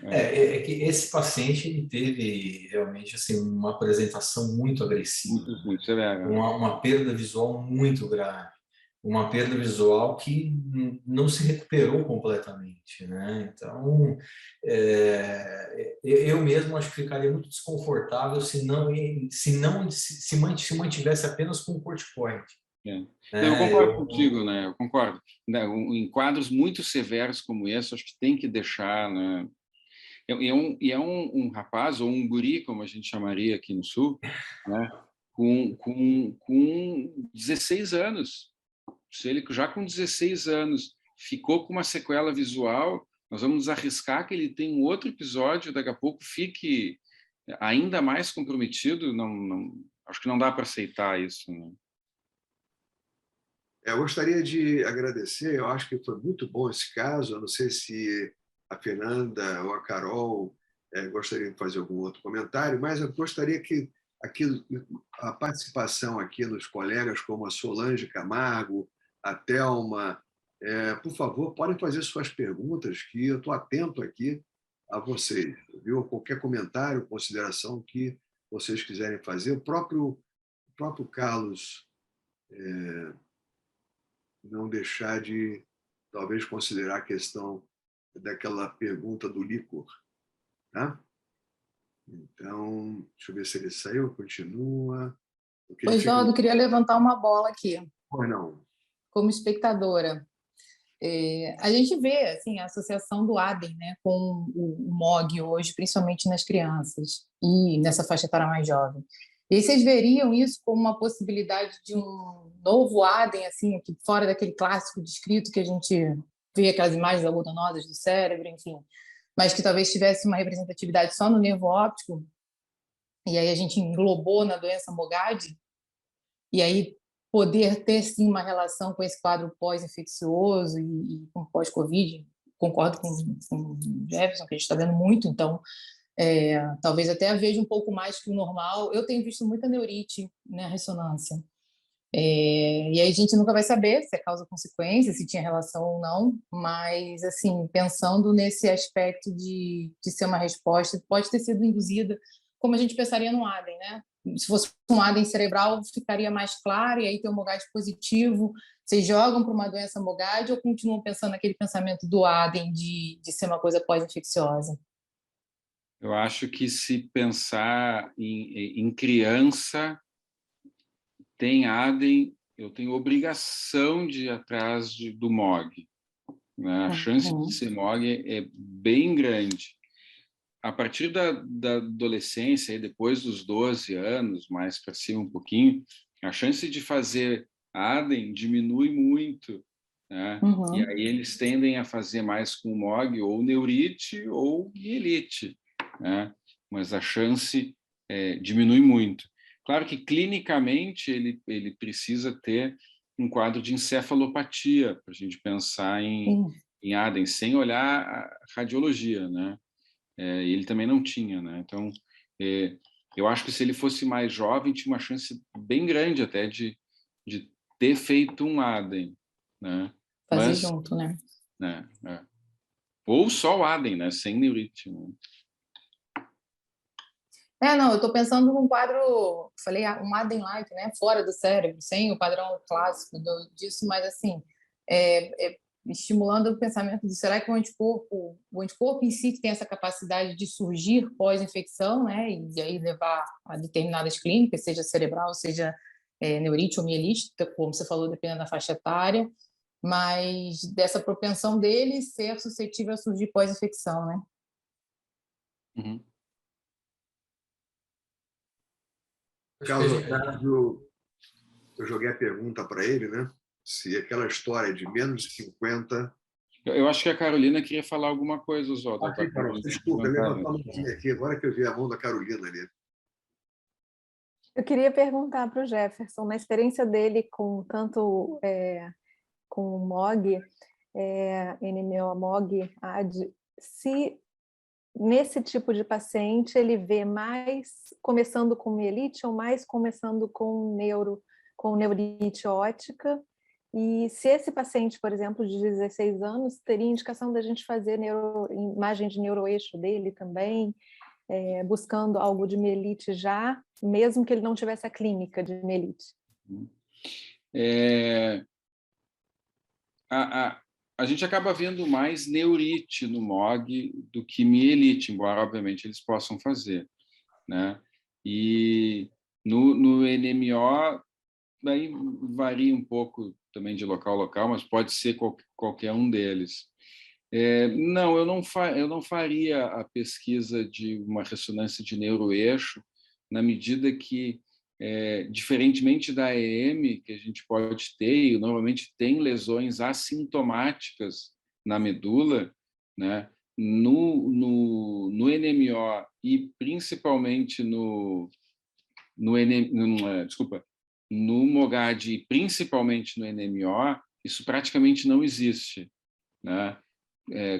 É que esse paciente ele teve realmente assim, uma apresentação muito agressiva, Muito severo. uma perda visual muito grave, uma perda visual que não se recuperou completamente, né? Então, eu mesmo acho que ficaria muito desconfortável se mantivesse apenas com o corticoide. Eu concordo contigo, né? Eu concordo. Em quadros muito severos como esse, acho que tem que deixar, né? E é um rapaz, ou um guri, como a gente chamaria aqui no Sul, né? Com 16 anos. Se ele já com 16 anos ficou com uma sequela visual, nós vamos nos arriscar que ele tem um outro episódio, daqui a pouco fique ainda mais comprometido. Acho que não dá para aceitar isso, né? Eu gostaria de agradecer, eu acho que foi muito bom esse caso, eu não sei se a Fernanda ou a Carol gostariam de fazer algum outro comentário, mas eu gostaria que a participação aqui dos colegas como a Solange Camargo, a Thelma, por favor, podem fazer suas perguntas, que eu estou atento aqui a vocês, viu? Qualquer comentário, consideração que vocês quiserem fazer. O próprio Carlos não deixar de, talvez, considerar a questão daquela pergunta do líquor. Tá? Então, deixa eu ver se ele saiu, continua. Pois, Oswaldo, queria levantar uma bola aqui, Ou não? como espectadora. A gente vê assim, a associação do ADEM, né, com o MOG hoje, principalmente nas crianças e nessa faixa etária mais jovem. E aí vocês veriam isso como uma possibilidade de um novo ADEM, assim, aqui fora daquele clássico descrito que a gente vê aquelas imagens algodonosas do cérebro, enfim, mas que talvez tivesse uma representatividade só no nervo óptico, e aí a gente englobou na doença MOGAD, e aí poder ter, sim, uma relação com esse quadro pós-infeccioso e com pós-Covid. Concordo com o Jefferson, que a gente está vendo muito, então, talvez até veja um pouco mais que o normal. Eu tenho visto muita neurite na ressonância. E aí a gente nunca vai saber se é causa-consequência, se tinha relação ou não, mas, assim, pensando nesse aspecto de ser uma resposta, pode ter sido induzida, como a gente pensaria no ADEM, né? Se fosse um ADEM cerebral, ficaria mais claro, e aí tem um MOGAD positivo. Vocês jogam para uma doença MOGAD ou continuam pensando naquele pensamento do ADEM de ser uma coisa pós-infecciosa? Eu acho que se pensar em criança, tem ADEM, eu tenho obrigação de ir atrás do MOG. Né? A chance de ser MOG é bem grande. A partir da adolescência, e depois dos 12 anos, mais para cima um pouquinho, a chance de fazer ADEM diminui muito. Né? E aí eles tendem a fazer mais com MOG, ou neurite, ou mielite. Né? Mas a chance diminui muito. Claro que, clinicamente, ele precisa ter um quadro de encefalopatia, para a gente pensar em ADEM, sem olhar a radiologia, né? Ele também não tinha, né? Então, eu acho que se ele fosse mais jovem, tinha uma chance bem grande até de ter feito um ADEM, né? Fazer junto, né? Ou só o ADEM, né? Sem neurite, né? Não, eu estou pensando num quadro, falei, um ADEM-like, né? Fora do cérebro, sem o padrão clássico disso, mas assim, estimulando o pensamento de será que o anticorpo em si tem essa capacidade de surgir pós-infecção, né? E aí levar a determinadas clínicas, seja cerebral, seja neurite ou mielite, como você falou, dependendo da faixa etária, mas dessa propensão dele ser suscetível a surgir pós-infecção, né? Carlos Otávio, eu joguei a pergunta para ele, né? Se aquela história de menos de 50... Eu acho que a Carolina queria falar alguma coisa, Oswaldo. Desculpa, levantou a mãozinha aqui, agora que eu vi a mão da Carolina ali. Eu queria perguntar para o Jefferson, na experiência dele com tanto com o MOG, NMO, MOG, AD, se nesse tipo de paciente, ele vê mais começando com mielite ou mais começando com neurite óptica. E se esse paciente, por exemplo, de 16 anos, teria indicação da gente fazer imagem de neuroeixo dele também, buscando algo de mielite já, mesmo que ele não tivesse a clínica de mielite. A gente acaba vendo mais neurite no MOG do que mielite, embora, obviamente, eles possam fazer, né? E no NMO, daí varia um pouco também de local a local, mas pode ser qualquer um deles. Não, eu não faria a pesquisa de uma ressonância de neuroeixo, na medida que, diferentemente da EM, que a gente pode ter, e normalmente tem lesões assintomáticas na medula, né? No NMO e principalmente no MOGAD e principalmente no NMO, isso praticamente não existe, né?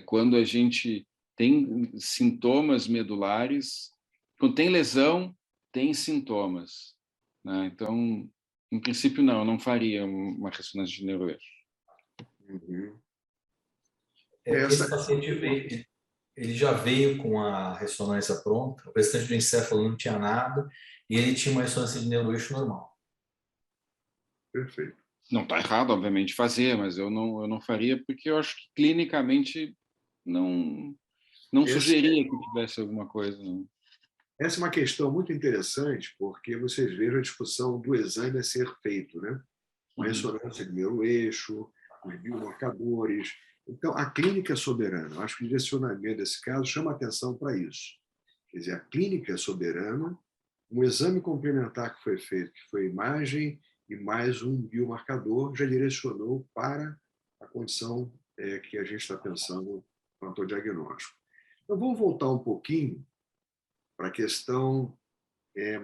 Quando a gente tem sintomas medulares, quando tem lesão, tem sintomas, né? Então, em princípio, não, eu não faria uma ressonância de neuroeixo. Uhum. Esse paciente ele já veio com a ressonância pronta, o restante do encéfalo não tinha nada, e ele tinha uma ressonância de neuroeixo normal. Perfeito. Não está errado, obviamente, fazer, mas eu não faria porque eu acho que clinicamente não sugeria que tivesse alguma coisa. Não. Essa é uma questão muito interessante, porque vocês vejam a discussão do exame a ser feito, né? Uma ressonância de neuroeixo, os biomarcadores. Então, a clínica é soberana. Eu acho que o direcionamento desse caso chama atenção para isso. Quer dizer, a clínica é soberana, um exame complementar que foi feito, que foi imagem e mais um biomarcador, já direcionou para a condição que a gente está pensando quanto ao diagnóstico. Então, vamos voltar um pouquinho para a questão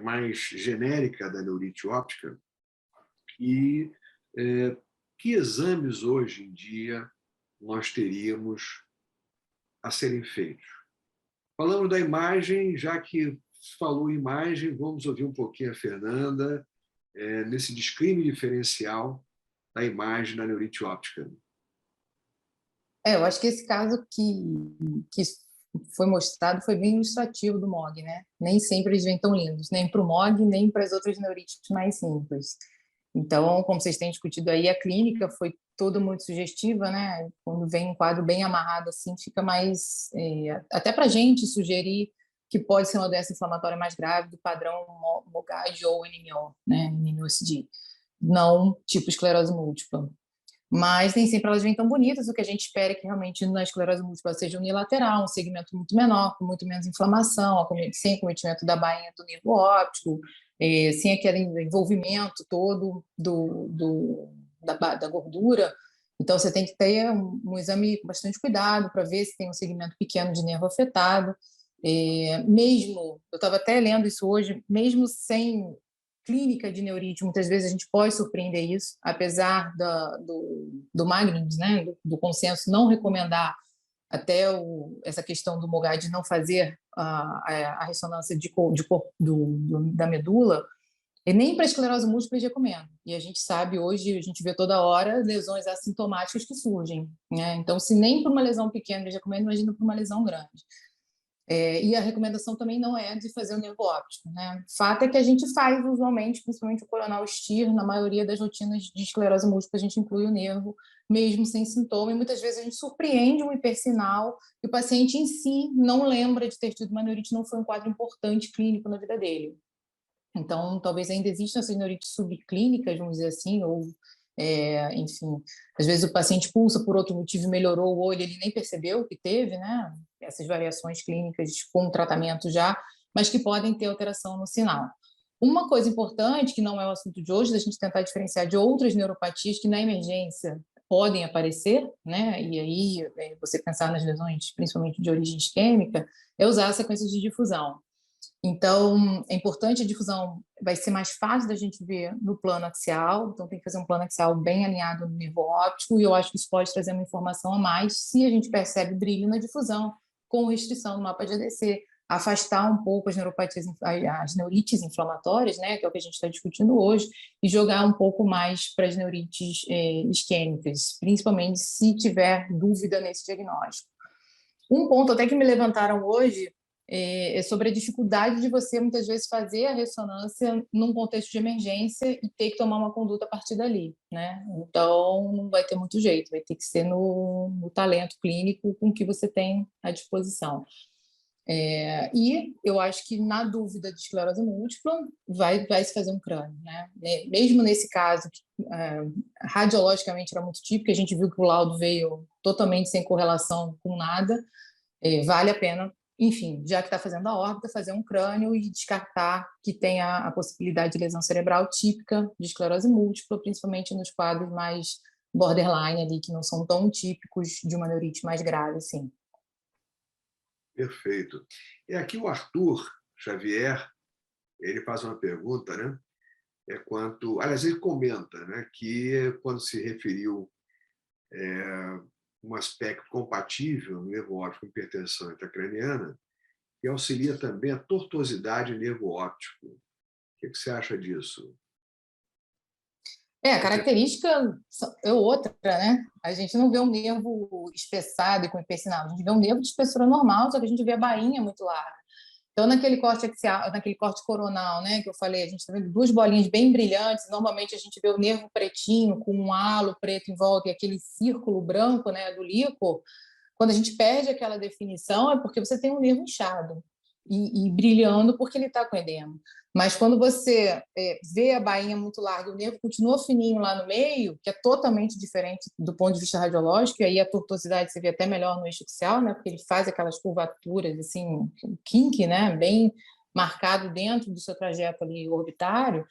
mais genérica da neurite óptica e que exames hoje em dia nós teríamos a serem feitos. Falamos da imagem, já que falou imagem, vamos ouvir um pouquinho a Fernanda nesse discrime diferencial da imagem da neurite óptica. Eu acho que esse caso que foi mostrado foi bem ilustrativo do MOG, né? Nem sempre eles vêm tão lindos, nem para o MOG, nem para as outras neurites mais simples. Então, como vocês têm discutido aí, a clínica foi toda muito sugestiva, né? Quando vem um quadro bem amarrado assim, fica mais... até para a gente sugerir que pode ser uma doença inflamatória mais grave do padrão MOGAD ou NMO, né? NMOSD, não tipo esclerose múltipla. Mas nem sempre elas vêm tão bonitas. O que a gente espera é que realmente na esclerose múltipla seja unilateral, um segmento muito menor, com muito menos inflamação, sem acometimento da bainha do nervo óptico, sem aquele envolvimento todo da gordura. Então, você tem que ter um exame com bastante cuidado para ver se tem um segmento pequeno de nervo afetado. Eu estava até lendo isso hoje, mesmo sem clínica de neurite, muitas vezes a gente pode surpreender isso, apesar do Magnus, né, do consenso não recomendar até essa questão do MOGAD não fazer a ressonância da medula, e nem para esclerose múltipla eles recomendam. E a gente sabe hoje, a gente vê toda hora lesões assintomáticas que surgem, né? Então, se nem para uma lesão pequena eles recomendam, imagina para uma lesão grande. E a recomendação também não é de fazer o nervo óptico, né? Fato é que a gente faz usualmente, principalmente o coronal STIR, na maioria das rotinas de esclerose múltipla, a gente inclui o nervo, mesmo sem sintoma, e muitas vezes a gente surpreende um hipersinal e o paciente em si não lembra de ter tido uma neurite, não foi um quadro importante clínico na vida dele. Então, talvez ainda existam essas neurites subclínicas, vamos dizer assim, ou, enfim, às vezes o paciente pulsa por outro motivo e melhorou o olho, ele nem percebeu que teve, né? Essas variações clínicas com tratamento já, mas que podem ter alteração no sinal. Uma coisa importante, que não é o assunto de hoje, da gente tentar diferenciar de outras neuropatias que na emergência podem aparecer, né? E aí você pensar nas lesões, principalmente de origem isquêmica, é usar a sequência de difusão. Então, é importante, a difusão vai ser mais fácil da gente ver no plano axial, então tem que fazer um plano axial bem alinhado no nervo óptico, e eu acho que isso pode trazer uma informação a mais se a gente percebe brilho na difusão, com restrição no mapa de ADC, afastar um pouco as neuropatias, as neurites inflamatórias, né, que é o que a gente está discutindo hoje, e jogar um pouco mais para as neurites isquêmicas, principalmente se tiver dúvida nesse diagnóstico. Um ponto até que me levantaram hoje é sobre a dificuldade de você, muitas vezes, fazer a ressonância num contexto de emergência e ter que tomar uma conduta a partir dali, né? Então, não vai ter muito jeito, vai ter que ser no talento clínico com que você tem à disposição. E eu acho que, na dúvida de esclerose múltipla, vai se fazer um crânio, né? Mesmo nesse caso, que radiologicamente era muito típico, a gente viu que o laudo veio totalmente sem correlação com nada, vale a pena, enfim, já que está fazendo a órbita, fazer um crânio e descartar que tenha a possibilidade de lesão cerebral típica de esclerose múltipla, principalmente nos quadros mais borderline ali, que não são tão típicos de uma neurite mais grave, assim. Perfeito. E aqui o Arthur Xavier, ele faz uma pergunta, né? Aliás, ele comenta, né, que quando se referiu um aspecto compatível no nervo óptico com hipertensão intracraniana, que auxilia também a tortuosidade nervo óptico. O que você acha disso? A característica é outra, né? A gente não vê um nervo espessado e com hipersinal, a gente vê um nervo de espessura normal, só que a gente vê a bainha muito larga. Então, naquele corte axial, naquele corte coronal, né, que eu falei, a gente está vendo duas bolinhas bem brilhantes. Normalmente a gente vê o nervo pretinho com um halo preto em volta e aquele círculo branco, né, do líquor. Quando a gente perde aquela definição, é porque você tem um nervo inchado e brilhando porque ele está com edema. Mas quando você vê a bainha muito larga e o nervo continua fininho lá no meio, que é totalmente diferente do ponto de vista radiológico, e aí a tortuosidade você vê até melhor no eixo axial, né, porque ele faz aquelas curvaturas, assim, kink, né, bem marcado dentro do seu trajeto ali orbitário,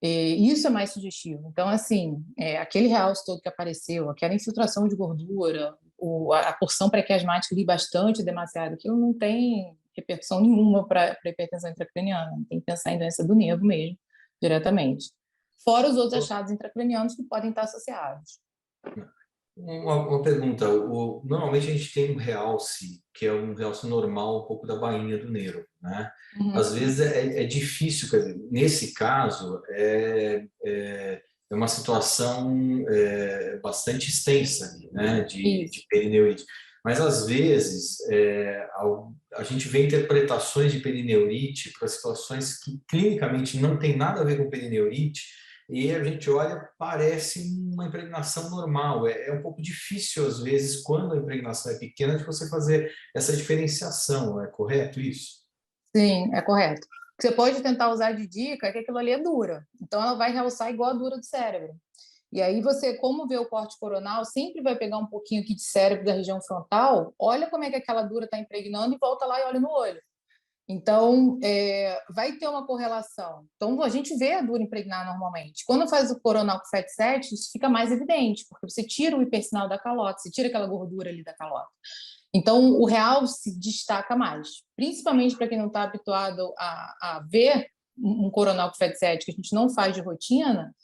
isso é mais sugestivo. Então, assim, aquele realce todo que apareceu, aquela infiltração de gordura, a porção pré-quiasmática ali bastante demasiada, aquilo não tem repercussão nenhuma para a hipertensão intracraniana. Tem que pensar em doença do nervo mesmo, diretamente. Fora os outros achados intracranianos que podem estar associados. Uma pergunta. Normalmente a gente tem um realce, que é um realce normal, um pouco da bainha do nervo, né? Uhum. Às vezes é difícil, quer dizer, nesse caso, é uma situação bastante extensa, né? De perineurite. Mas, às vezes, a gente vê interpretações de perineurite para situações que clinicamente não tem nada a ver com perineurite, e a gente olha, parece uma impregnação normal. É um pouco difícil, às vezes, quando a impregnação é pequena, de você fazer essa diferenciação. É correto isso? Sim, é correto. O que você pode tentar usar de dica é que aquilo ali é dura. Então, ela vai realçar igual a dura do cérebro. E aí você, como vê o corte coronal, sempre vai pegar um pouquinho aqui de cérebro da região frontal, olha como é que aquela dura está impregnando e volta lá e olha no olho. Então, vai ter uma correlação. Então, a gente vê a dura impregnar normalmente. Quando faz o coronal com FET7, isso fica mais evidente, porque você tira o hipersinal da calota, você tira aquela gordura ali da calota. Então, o real se destaca mais, principalmente para quem não está habituado a ver um coronal com FET7, que a gente não faz de rotina,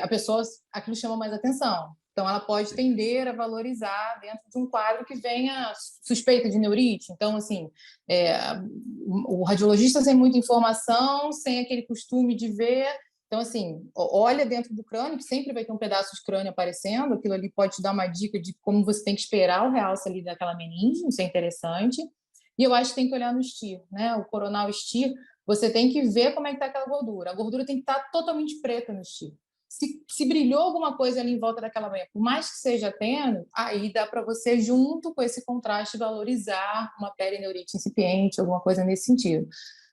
a pessoa, aquilo chama mais atenção. Então, ela pode tender a valorizar dentro de um quadro que venha suspeita de neurite. Então, assim, o radiologista sem muita informação, sem aquele costume de ver. Então, assim, olha dentro do crânio, que sempre vai ter um pedaço de crânio aparecendo. Aquilo ali pode te dar uma dica de como você tem que esperar o realce ali daquela meninge, isso é interessante. E eu acho que tem que olhar no STIR, né? O coronal STIR, você tem que ver como é que está aquela gordura. A gordura tem que estar totalmente preta no STIR. Se brilhou alguma coisa ali em volta daquela banha, por mais que seja tênue, aí dá para você, junto com esse contraste, valorizar uma perineurite incipiente, alguma coisa nesse sentido.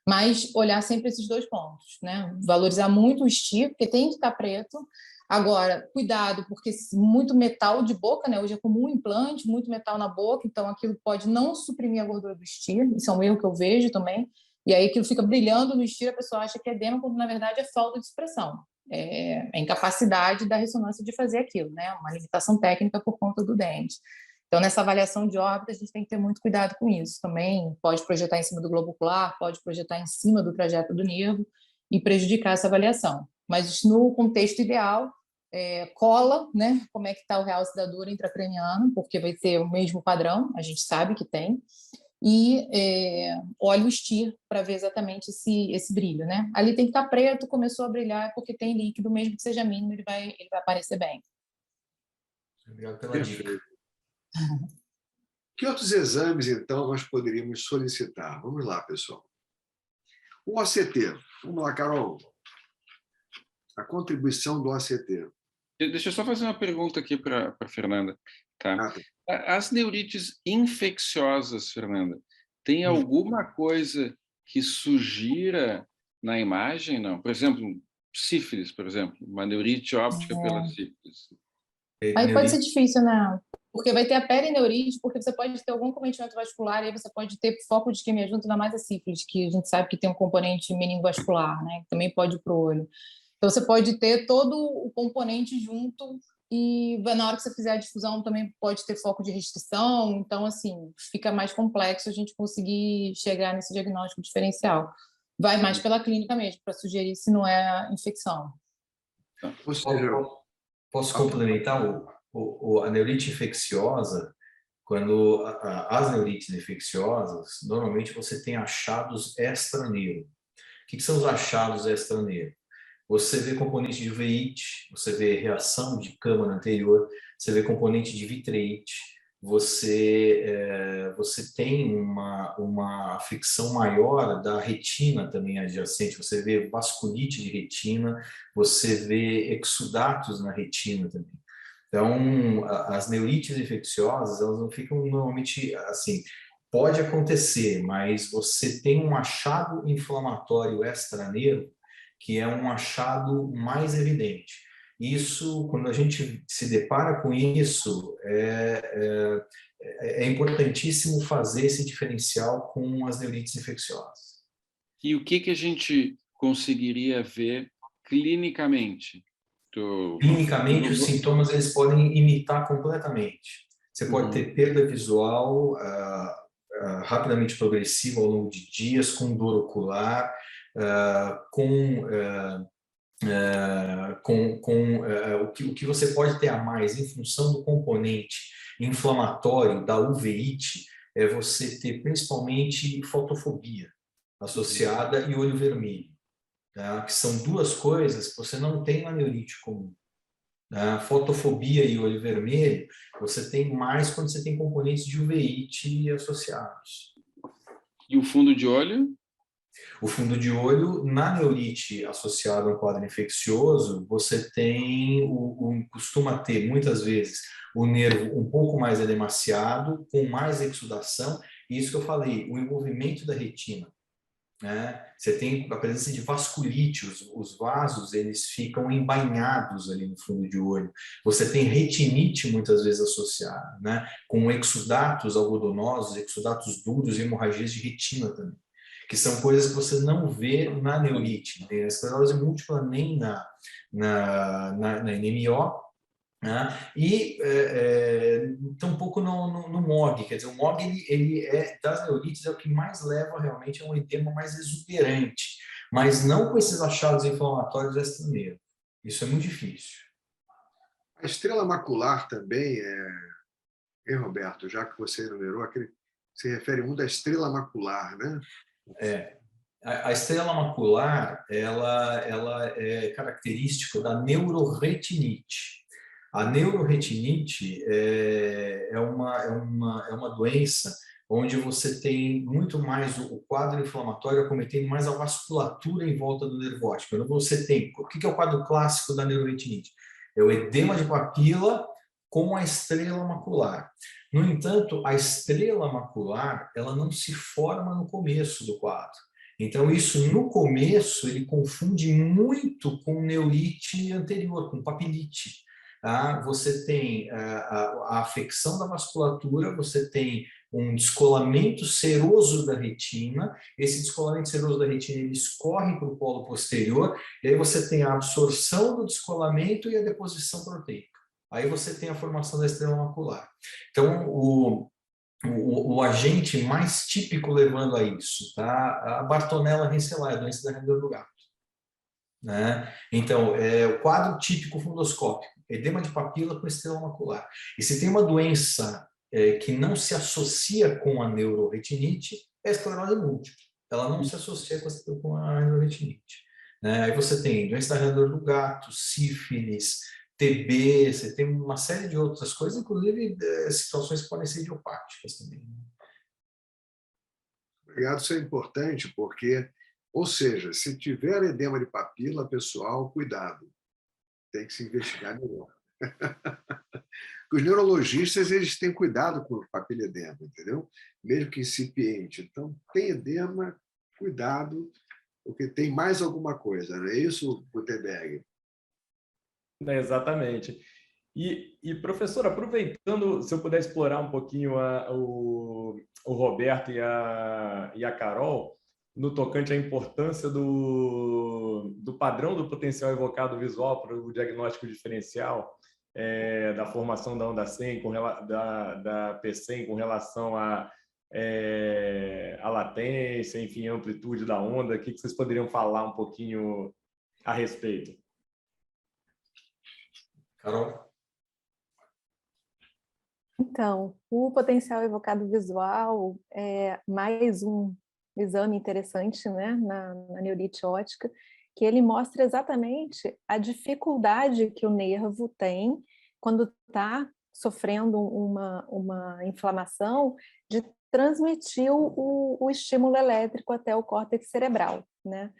Mas olhar sempre esses dois pontos, né? Valorizar muito o STIR, porque tem que estar preto. Agora, cuidado, porque muito metal de boca, né? Hoje é comum implante, muito metal na boca, então aquilo pode não suprimir a gordura do STIR, isso é um erro que eu vejo também. E aí aquilo fica brilhando no STIR, a pessoa acha que é edema, quando na verdade é falta de expressão. A incapacidade da ressonância de fazer aquilo, né? Uma limitação técnica por conta do dente. Então, nessa avaliação de órbita, a gente tem que ter muito cuidado com isso. Também pode projetar em cima do globo ocular, pode projetar em cima do trajeto do nervo e prejudicar essa avaliação. Mas no contexto ideal, cola, né? Como é que está o realce da dura intracraniana, porque vai ter o mesmo padrão, a gente sabe que tem. e olho o STIR para ver exatamente esse brilho, né? Ali tem que estar preto, começou a brilhar, é porque tem líquido, mesmo que seja mínimo, ele vai aparecer bem. Obrigado pela dica. Que outros exames, então, nós poderíamos solicitar? Vamos lá, pessoal. O OCT. Vamos lá, Carol. A contribuição do OCT. Deixa eu só fazer uma pergunta aqui para a Fernanda. Tá? As neurites infecciosas, Fernanda, tem alguma coisa que sugira na imagem? Não. Por exemplo, sífilis, por exemplo. Uma neurite óptica pela sífilis. Aí pode ser difícil, né? Porque vai ter a perineurite, porque você pode ter algum cometimento vascular, e aí você pode ter foco de isquemia junto, ainda mais a sífilis, que a gente sabe que tem um componente meningovascular, né? Que também pode ir para o olho. Então, você pode ter todo o componente junto e na hora que você fizer a difusão também pode ter foco de restrição. Então, assim, fica mais complexo a gente conseguir chegar nesse diagnóstico diferencial. Vai mais pela clínica mesmo, para sugerir se não é infecção. Ou seja, posso complementar a neurite infecciosa? Quando as neurites infecciosas, normalmente você tem achados extraneuro. O que são os achados extraneuro? Você vê componente de uveíte, você vê reação de câmara anterior, você vê componente de vitreite, você tem uma afecção maior da retina também adjacente, você vê vasculite de retina, você vê exudatos na retina também. Então, as neurites infecciosas, elas não ficam normalmente assim, pode acontecer, mas você tem um achado inflamatório extraneuro, que é um achado mais evidente. Isso, quando a gente se depara com isso, é importantíssimo fazer esse diferencial com as neurites infecciosas. E o que a gente conseguiria ver clinicamente? Clinicamente, os sintomas eles podem imitar completamente. Você pode ter perda visual rapidamente progressiva ao longo de dias, com dor ocular, o que você pode ter a mais em função do componente inflamatório da uveíte é você ter principalmente fotofobia associada e olho vermelho, tá? Que são duas coisas que você não tem na neurite comum. Fotofobia e olho vermelho você tem mais quando você tem componentes de uveíte associados. E o fundo de olho? O fundo de olho, na neurite associada a um quadro infeccioso, você tem, costuma ter, muitas vezes, o nervo um pouco mais edemaciado, com mais exudação, e isso que eu falei, o envolvimento da retina. Né? Você tem a presença de vasculite, os vasos eles ficam embainhados ali no fundo de olho. Você tem retinite muitas vezes associada, né? Com exudatos algodonosos, exudatos duros e hemorragias de retina também, que são coisas que você não vê na neurite, na esclerose múltipla nem na NMO, né? E tampouco no MOG, quer dizer, o MOG ele das neurites é o que mais leva realmente a um edema mais exuberante, mas não com esses achados inflamatórios extraneiros. Isso é muito difícil. A estrela macular também Roberto, já que você enumerou, se refere a da estrela macular, né? A estrela macular, ela é característica da neuroretinite. A neuroretinite é uma doença onde você tem muito mais o quadro inflamatório acometendo mais a vasculatura em volta do nervo óptico. Quando você tem, o que é o quadro clássico da neuroretinite? É o edema de papila com a estrela macular. No entanto, a estrela macular, ela não se forma no começo do quadro. Então, isso no começo, ele confunde muito com neurite anterior, com papilite. Tá? Você tem a afecção da vasculatura, você tem um descolamento seroso da retina, esse descolamento seroso da retina ele escorre para o polo posterior, e aí você tem a absorção do descolamento e a deposição proteica. Aí você tem a formação da estrela macular. Então, o agente mais típico levando a isso, tá? A Bartonella henselae, a doença da rendidura do gato. Né? Então, o quadro típico fundoscópico, edema de papila com estrela macular. E se tem uma doença que não se associa com a neuroretinite é a esclerose múltipla. Ela não se associa com a neuroretinite. Né? Aí você tem doença da redor do gato, sífilis, TB, você tem uma série de outras coisas, inclusive situações que podem ser idiopáticas também. Obrigado, isso é importante, porque, ou seja, se tiver edema de papila, pessoal, cuidado, tem que se investigar melhor. Os neurologistas, eles têm cuidado com o papiledema, entendeu? Mesmo que incipiente. Então, tem edema, cuidado, porque tem mais alguma coisa, não é isso, Gutenberg? Exatamente. Professor, aproveitando, se eu puder explorar um pouquinho o Roberto e a Carol, no tocante à importância do padrão do potencial evocado visual para o diagnóstico diferencial, da formação da onda 100, da P100 com relação à latência, enfim, a amplitude da onda, o que vocês poderiam falar um pouquinho a respeito? Carol? Então, o potencial evocado visual é mais um exame interessante, né, na neurite óptica, que ele mostra exatamente a dificuldade que o nervo tem quando está sofrendo uma inflamação de transmitir o estímulo elétrico até o córtex cerebral, né?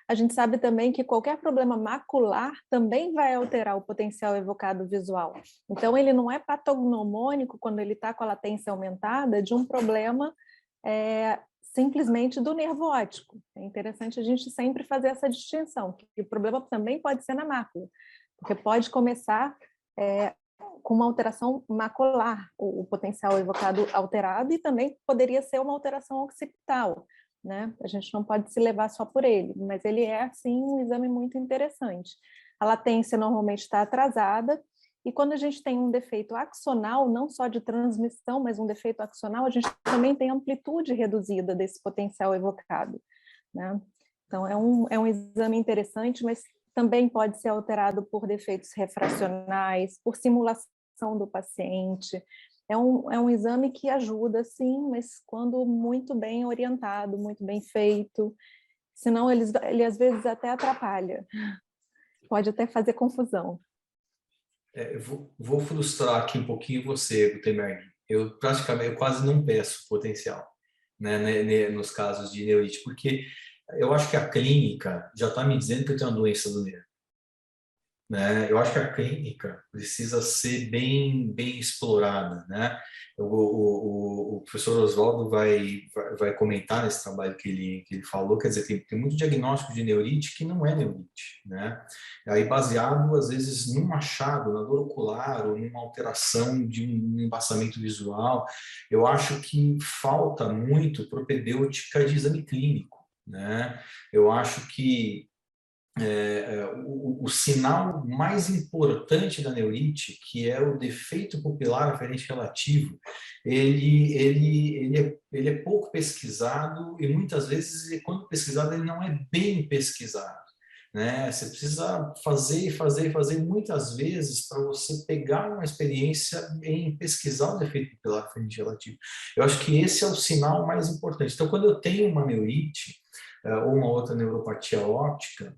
A gente sabe também que qualquer problema macular também vai alterar o potencial evocado visual. Então, ele não é patognomônico quando ele está com a latência aumentada de um problema simplesmente do nervo óptico. É interessante a gente sempre fazer essa distinção, que o problema também pode ser na mácula, porque pode começar com uma alteração macular, o potencial evocado alterado, e também poderia ser uma alteração occipital, né? A gente não pode se levar só por ele, mas ele é, sim, um exame muito interessante. A latência normalmente está atrasada, e quando a gente tem um defeito axonal, não só de transmissão, mas um defeito axonal, a gente também tem amplitude reduzida desse potencial evocado, né? Então, é um exame interessante, mas também pode ser alterado por defeitos refracionais, por simulação do paciente. É um exame que ajuda, sim, mas quando muito bem orientado, muito bem feito, senão ele às vezes até atrapalha, pode até fazer confusão. Vou frustrar aqui um pouquinho você, Gutenberg. Eu quase não peço potencial, né, nos casos de neurite, porque eu acho que a clínica já está me dizendo que eu tenho uma doença do nervo. Né? Eu acho que a clínica precisa ser bem explorada, né? O professor Oswaldo vai comentar nesse trabalho que ele falou, quer dizer, tem muito diagnóstico de neurite que não é neurite, né? Aí baseado, às vezes, num achado, na dor ocular ou numa alteração de um embaçamento visual. Eu acho que falta muito propedêutica de exame clínico, né? Eu acho que o sinal mais importante da neurite, que é o defeito pupilar aferente relativo, ele é pouco pesquisado e muitas vezes, quando pesquisado, ele não é bem pesquisado. Né? Você precisa fazer muitas vezes para você pegar uma experiência em pesquisar o defeito pupilar aferente relativo. Eu acho que esse é o sinal mais importante. Então, quando eu tenho uma neurite ou uma outra neuropatia óptica,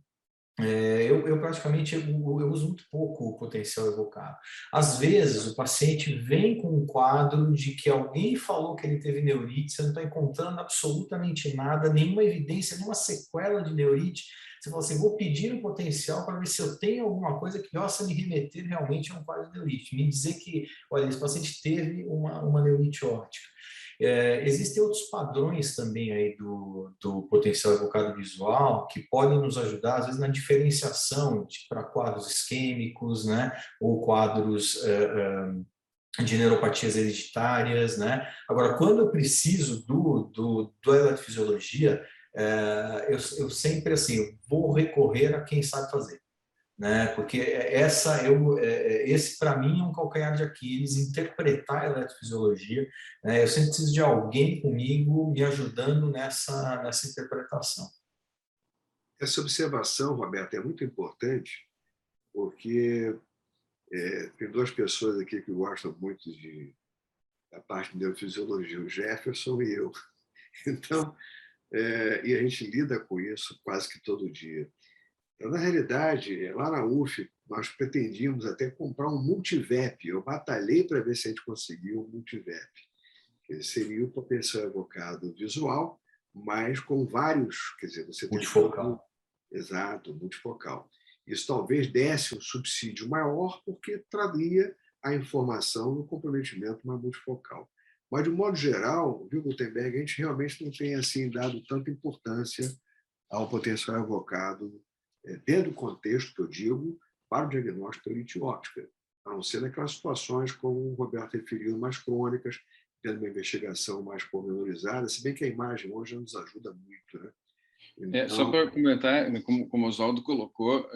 eu praticamente eu uso muito pouco o potencial evocado. Às vezes, o paciente vem com um quadro de que alguém falou que ele teve neurite, você não está encontrando absolutamente nada, nenhuma evidência, nenhuma sequela de neurite. Você fala assim, vou pedir um potencial para ver se eu tenho alguma coisa que possa me remeter realmente a um quadro de neurite. Me dizer que, olha, esse paciente teve uma neurite óptica. Existem outros padrões também aí do potencial evocado visual que podem nos ajudar, às vezes, na diferenciação para quadros isquêmicos, né, ou quadros de neuropatias hereditárias, né? Agora, quando eu preciso do eletrofisiologia, eu sempre, assim, vou recorrer a quem sabe fazer. Né? Porque esse para mim é um calcanhar de Aquiles, interpretar a eletrofisiologia, né? Eu sempre preciso de alguém comigo me ajudando nessa interpretação. Essa observação, Roberto, é muito importante, porque tem duas pessoas aqui que gostam muito de da parte de neurofisiologia, o Jefferson e eu. Então, e a gente lida com isso quase que todo dia. Então, na realidade, lá na UF, nós pretendíamos até comprar um multivep. Eu batalhei para ver se a gente conseguia um multivep, que seria o potencial evocado visual, mas com vários, quer dizer, você tem Multifocal. Exato, multifocal. Isso talvez desse um subsídio maior, porque traria a informação no comprometimento mais multifocal. Mas, de um modo geral, viu, Gutenberg, a gente realmente não tem assim, dado tanta importância ao potencial evocado, dentro do contexto que eu digo, para o diagnóstico da elite óptica, a não ser naquelas situações, como o Roberto referiu, mais crônicas, tendo uma investigação mais pormenorizada, se bem que a imagem hoje nos ajuda muito, né? Então... só para comentar, como o Oswaldo colocou,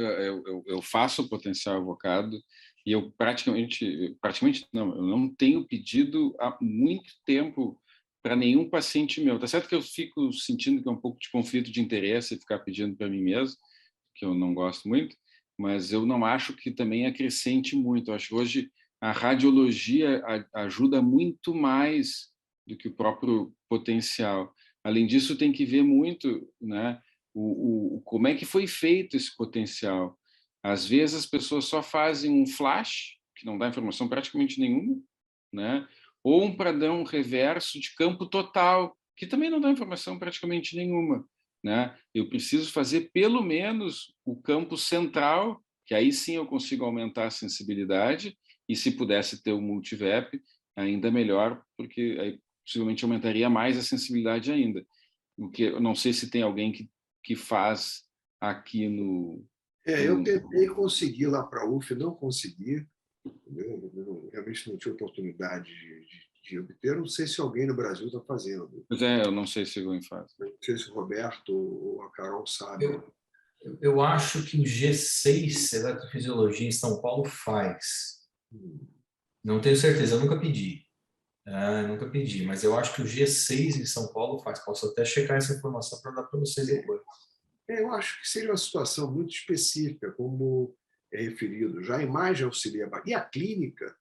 eu faço o potencial evocado e eu praticamente não, eu não tenho pedido há muito tempo para nenhum paciente meu. Tá certo que eu fico sentindo que é um pouco de conflito de interesse ficar pedindo para mim mesmo, que eu não gosto muito, mas eu não acho que também acrescente muito. Eu acho que hoje a radiologia ajuda muito mais do que o próprio potencial. Além disso, tem que ver muito, né, como é que foi feito esse potencial. Às vezes, as pessoas só fazem um flash, que não dá informação praticamente nenhuma, né, ou um padrão reverso de campo total, que também não dá informação praticamente nenhuma, né? Eu preciso fazer pelo menos o campo central, que aí sim eu consigo aumentar a sensibilidade, e se pudesse ter o multivep, ainda melhor, porque aí possivelmente aumentaria mais a sensibilidade ainda. O que eu não sei se tem alguém que faz aqui no... Eu tentei conseguir lá para a UF, não consegui. Eu realmente não tive oportunidade de obter. Não sei se alguém no Brasil está fazendo. Pois é, eu não sei se alguém faz. Não sei se o Roberto ou a Carol sabem. Eu acho que o G6 Eletrofisiologia em São Paulo faz. Não tenho certeza, eu nunca pedi. Nunca pedi, mas eu acho que o G6 em São Paulo faz. Posso até checar essa informação para dar para vocês depois. Eu acho que seria uma situação muito específica, como é referido. Já a imagem auxilia. E a clínica,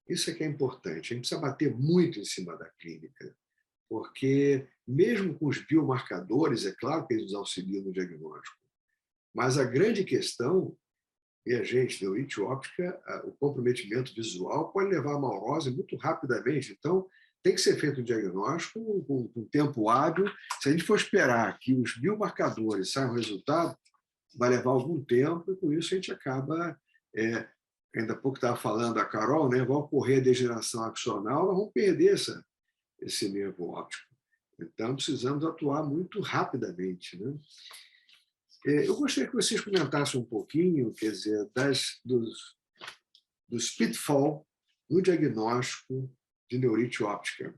isso é que é importante. A gente precisa bater muito em cima da clínica, porque mesmo com os biomarcadores, é claro que eles nos auxiliam no diagnóstico, mas a grande questão, e a gente, neurite óptica, o comprometimento visual pode levar a maurose muito rapidamente. Então, tem que ser feito um diagnóstico com tempo hábil. Se a gente for esperar que os biomarcadores saiam resultado, vai levar algum tempo, e com isso a gente acaba... ainda há pouco estava falando a Carol, né? Vai ocorrer a degeneração axonal, nós vamos perder esse nervo óptico. Então, precisamos atuar muito rapidamente, né? Eu gostaria que vocês comentassem um pouquinho, quer dizer, dos pitfall no diagnóstico de neurite óptica,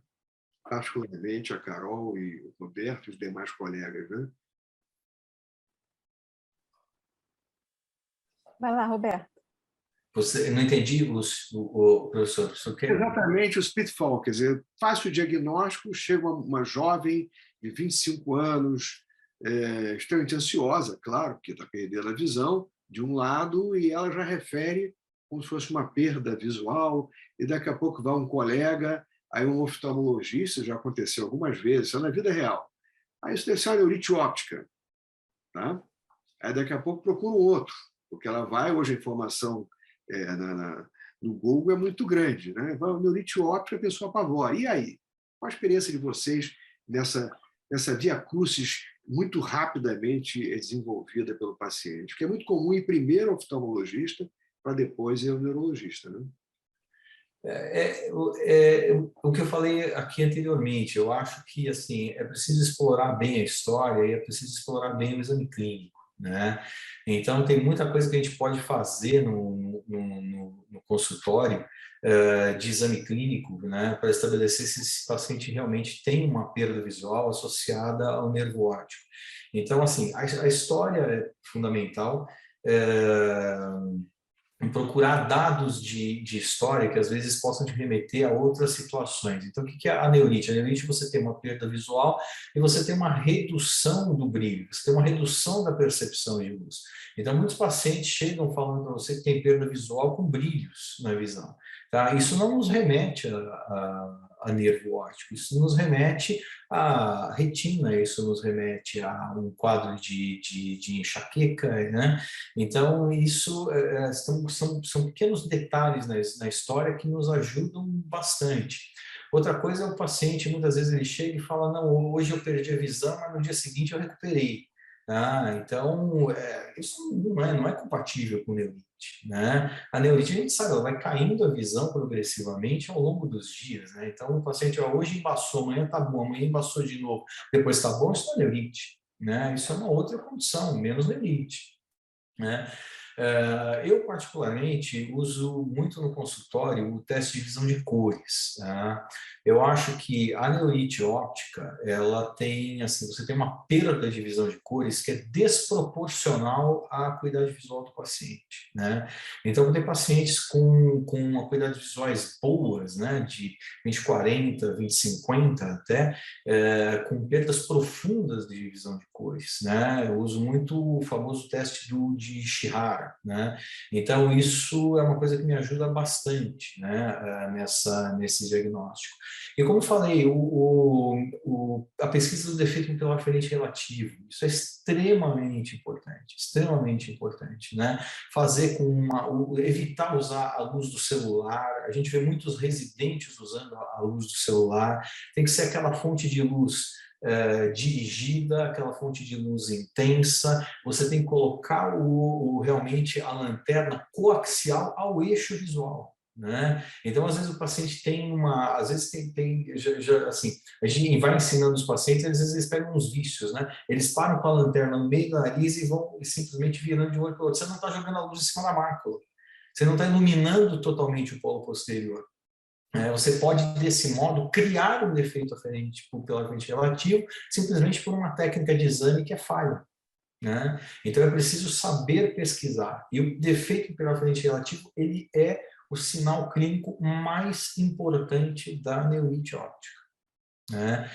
particularmente a Carol e o Roberto e os demais colegas, né? Vai lá, Roberto. Eu não entendi, o professor. Exatamente, os pitfall, quer dizer, faço o diagnóstico, chega uma jovem de 25 anos, extremamente ansiosa, claro, porque está perdendo a visão, de um lado, e ela já refere como se fosse uma perda visual, e daqui a pouco vai um colega, aí um oftalmologista, já aconteceu algumas vezes, isso é na vida real. Aí isso deve ser uma neurite óptica. Tá? Aí daqui a pouco procura um outro, porque ela vai, hoje a informação no Google é muito grande, né? Vai neurite óptica, a pessoa apavora. E aí? Qual a experiência de vocês nessa via crucis muito rapidamente desenvolvida pelo paciente? Porque é muito comum ir primeiro ao oftalmologista para depois ir ao neurologista, né? O que eu falei aqui anteriormente. Eu acho que assim é preciso explorar bem a história e é preciso explorar bem o exame clínico, né? Então tem muita coisa que a gente pode fazer no consultório de exame clínico, né, para estabelecer se esse paciente realmente tem uma perda visual associada ao nervo óptico. Então assim a história é fundamental. em procurar dados de história que às vezes possam te remeter a outras situações. Então, o que é a neurite? A neurite, você tem uma perda visual e você tem uma redução do brilho, você tem uma redução da percepção de luz. Então, muitos pacientes chegam falando para você que tem perda visual com brilhos na visão. Tá? Isso não nos remete a nervo óptico, isso nos remete à retina, isso nos remete a um quadro de enxaqueca, né? Então, isso são pequenos detalhes na história que nos ajudam bastante. Outra coisa é o paciente, muitas vezes ele chega e fala, não, hoje eu perdi a visão, mas no dia seguinte eu recuperei. Então, isso não é compatível com neurite. Né? A neurite, a gente sabe, ela vai caindo a visão progressivamente ao longo dos dias. Né? Então, o paciente, hoje embaçou, amanhã está bom, amanhã embaçou de novo, depois está bom, isso não é neurite. Né? Isso é uma outra condição, menos neurite. Né? Eu, particularmente, uso muito no consultório o teste de visão de cores. Tá? Eu acho que a neurite óptica, ela tem, assim, você tem uma perda de visão de cores que é desproporcional à acuidade visual do paciente. Né? Então, tem pacientes com acuidades visuais boas, né, de 20/40, 20/50 até, com perdas profundas de visão de cores. Né? Eu uso muito o famoso teste de Shihara. Né? Então, isso é uma coisa que me ajuda bastante, né, nesse diagnóstico. E como falei, a pesquisa do defeito macular aferente relativo, isso é extremamente importante, né? Fazer evitar usar a luz do celular, a gente vê muitos residentes usando a luz do celular, tem que ser aquela fonte de luz dirigida, aquela fonte de luz intensa, você tem que colocar realmente a lanterna coaxial ao eixo visual. Né? Então, às vezes o paciente tem às vezes assim, a gente vai ensinando os pacientes, às vezes eles pegam uns vícios, né? Eles param com a lanterna no meio do nariz e vão simplesmente virando de um olho para o outro. Você não está jogando a luz em cima da mácula, você não está iluminando totalmente o polo posterior. Você pode, desse modo, criar um defeito aferente pupilo aferente relativo simplesmente por uma técnica de exame que é falha. Né? Então, é preciso saber pesquisar. E o defeito pupilo aferente relativo, ele é o sinal clínico mais importante da neurite óptica. Né?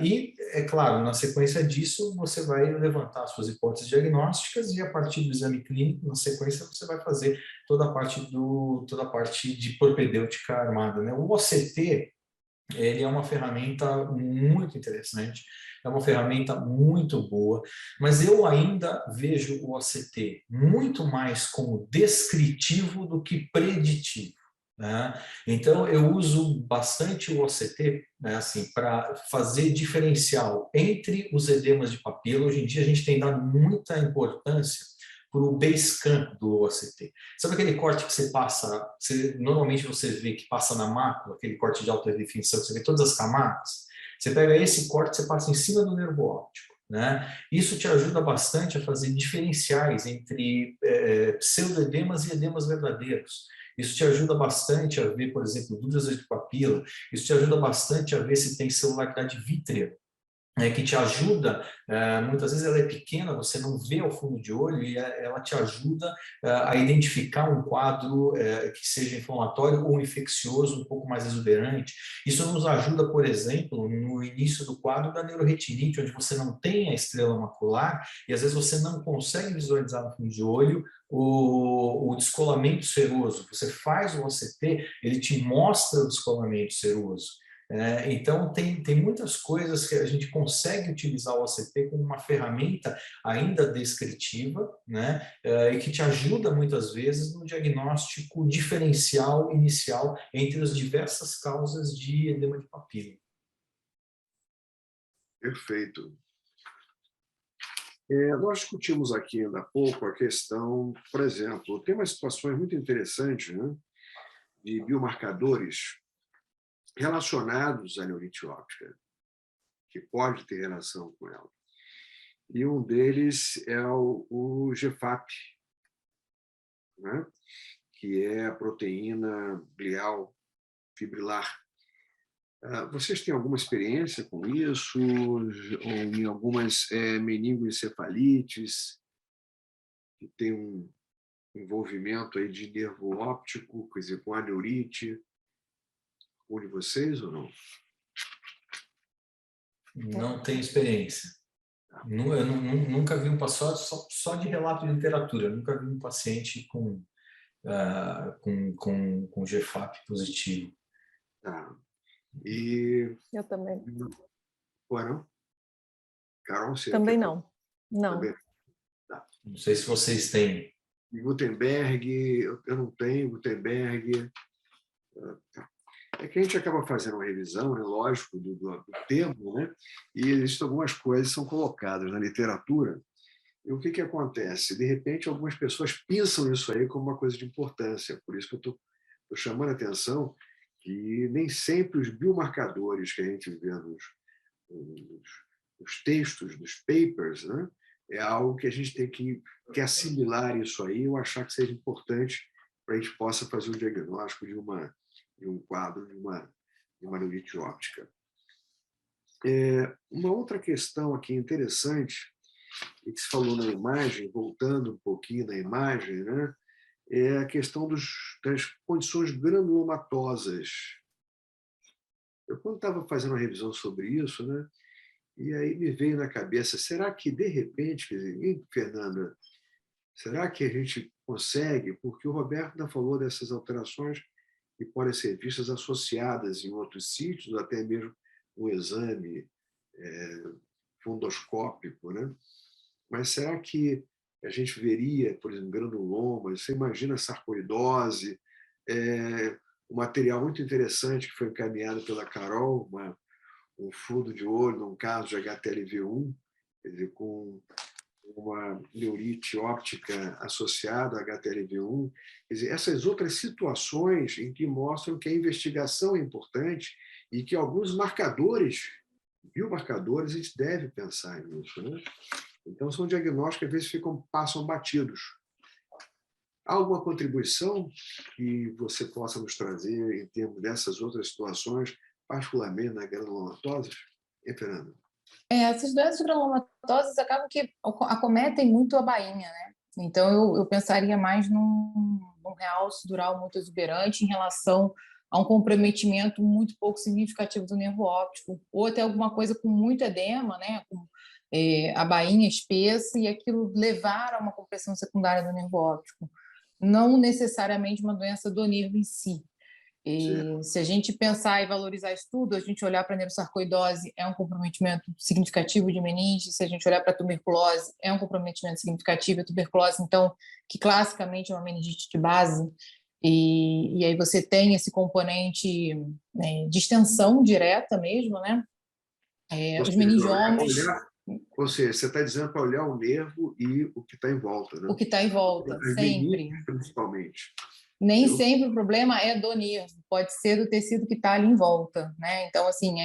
E, é claro, na sequência disso, você vai levantar suas hipóteses diagnósticas e, a partir do exame clínico, na sequência, você vai fazer toda a parte de propedêutica armada. Né? O OCT, ele é uma ferramenta muito interessante, é uma ferramenta muito boa, mas eu ainda vejo o OCT muito mais como descritivo do que preditivo. Né? Então, eu uso bastante o OCT, né, assim, para fazer diferencial entre os edemas de papila. Hoje em dia, a gente tem dado muita importância para o Basecamp do OCT. Sabe aquele corte que você passa, normalmente você vê que passa na mácula, aquele corte de alta definição, você vê todas as camadas? Você pega esse corte, você passa em cima do nervo óptico. Né? Isso te ajuda bastante a fazer diferenciais entre pseudoedemas e edemas verdadeiros. Isso te ajuda bastante a ver, por exemplo, dúvidas de papila. Isso te ajuda bastante a ver se tem celularidade vítrea, que te ajuda, muitas vezes ela é pequena, você não vê ao fundo de olho e ela te ajuda a identificar um quadro que seja inflamatório ou infeccioso um pouco mais exuberante. Isso nos ajuda, por exemplo, no início do quadro da neuroretinite, onde você não tem a estrela macular e às vezes você não consegue visualizar no fundo de olho o descolamento seroso. Você faz o OCT, ele te mostra o descolamento seroso. Então, tem muitas coisas que a gente consegue utilizar o OCT como uma ferramenta ainda descritiva, né? E que te ajuda muitas vezes no diagnóstico diferencial inicial entre as diversas causas de edema de papila. Perfeito. Nós discutimos aqui ainda há pouco a questão, por exemplo, tem umas situações muito interessantes, né, de biomarcadores relacionados à neurite óptica, que pode ter relação com ela. E um deles é o GFAP, né? Que é a proteína glial fibrilar. Vocês têm alguma experiência com isso? Ou em algumas meningoencefalites, que tem envolvimento aí de nervo óptico, quer dizer, com aneurite, um de vocês ou não? Não tenho experiência. Eu nunca vi um paciente, só de relato de literatura, eu nunca vi um paciente com GFAP positivo. Tá. E... Eu também. Ué, não? Carol, você Também quer não. Não. Também. Tá. Não sei se vocês têm. Gutenberg, eu não tenho Gutenberg. É que a gente acaba fazendo uma revisão, né, lógico, do termo, né? E existem algumas coisas que são colocadas na literatura. E o que acontece? De repente, algumas pessoas pensam isso aí como uma coisa de importância. Por isso que eu estou chamando a atenção que nem sempre os biomarcadores que a gente vê nos textos, nos papers, né, é algo que a gente tem que assimilar isso aí ou achar que seja importante para a gente possa fazer um diagnóstico de um quadro de uma neurite óptica. Uma outra questão aqui interessante, e que se falou na imagem, voltando um pouquinho na imagem, né, é a questão das condições granulomatosas. Eu, quando estava fazendo uma revisão sobre isso, né, e aí me veio na cabeça, será que, de repente, quer dizer, Fernanda, será que a gente consegue, porque o Roberto ainda falou dessas alterações que podem ser vistas associadas em outros sítios, ou até mesmo um exame fundoscópico, né? Mas será que a gente veria, por exemplo, granulomas? Você imagina sarcoidose, um material muito interessante que foi encaminhado pela Carol, um fundo de olho, num caso de HTLV1, quer dizer, com uma neurite óptica associada a HTLV1. Quer dizer, essas outras situações em que mostram que a investigação é importante e que alguns marcadores, biomarcadores, a gente deve pensar nisso, né? Então, são diagnósticos que às vezes passam batidos. Há alguma contribuição que você possa nos trazer em termos dessas outras situações, particularmente na granulomatose? Fernanda? Essas doenças granulomatosas acabam que acometem muito a bainha, né? Então, eu pensaria mais num realce dural muito exuberante em relação a um comprometimento muito pouco significativo do nervo óptico, ou até alguma coisa com muito edema, né? Com a bainha espessa e aquilo levar a uma compressão secundária do nervo óptico. Não necessariamente uma doença do nervo em si. Se a gente pensar e valorizar isso tudo, a gente olhar para a neurosarcoidose, é um comprometimento significativo de meninge. Se a gente olhar para a tuberculose, é um comprometimento significativo. A tuberculose, então, que classicamente é uma meningite de base, e aí você tem esse componente, né, de extensão direta mesmo, né? Os meningiomas... Ou seja, você está dizendo para olhar o nervo e o que está em volta, né? O que está em volta, sempre. Principalmente. Nem sempre o problema é do nervo, pode ser do tecido que está ali em volta, né? Então, assim,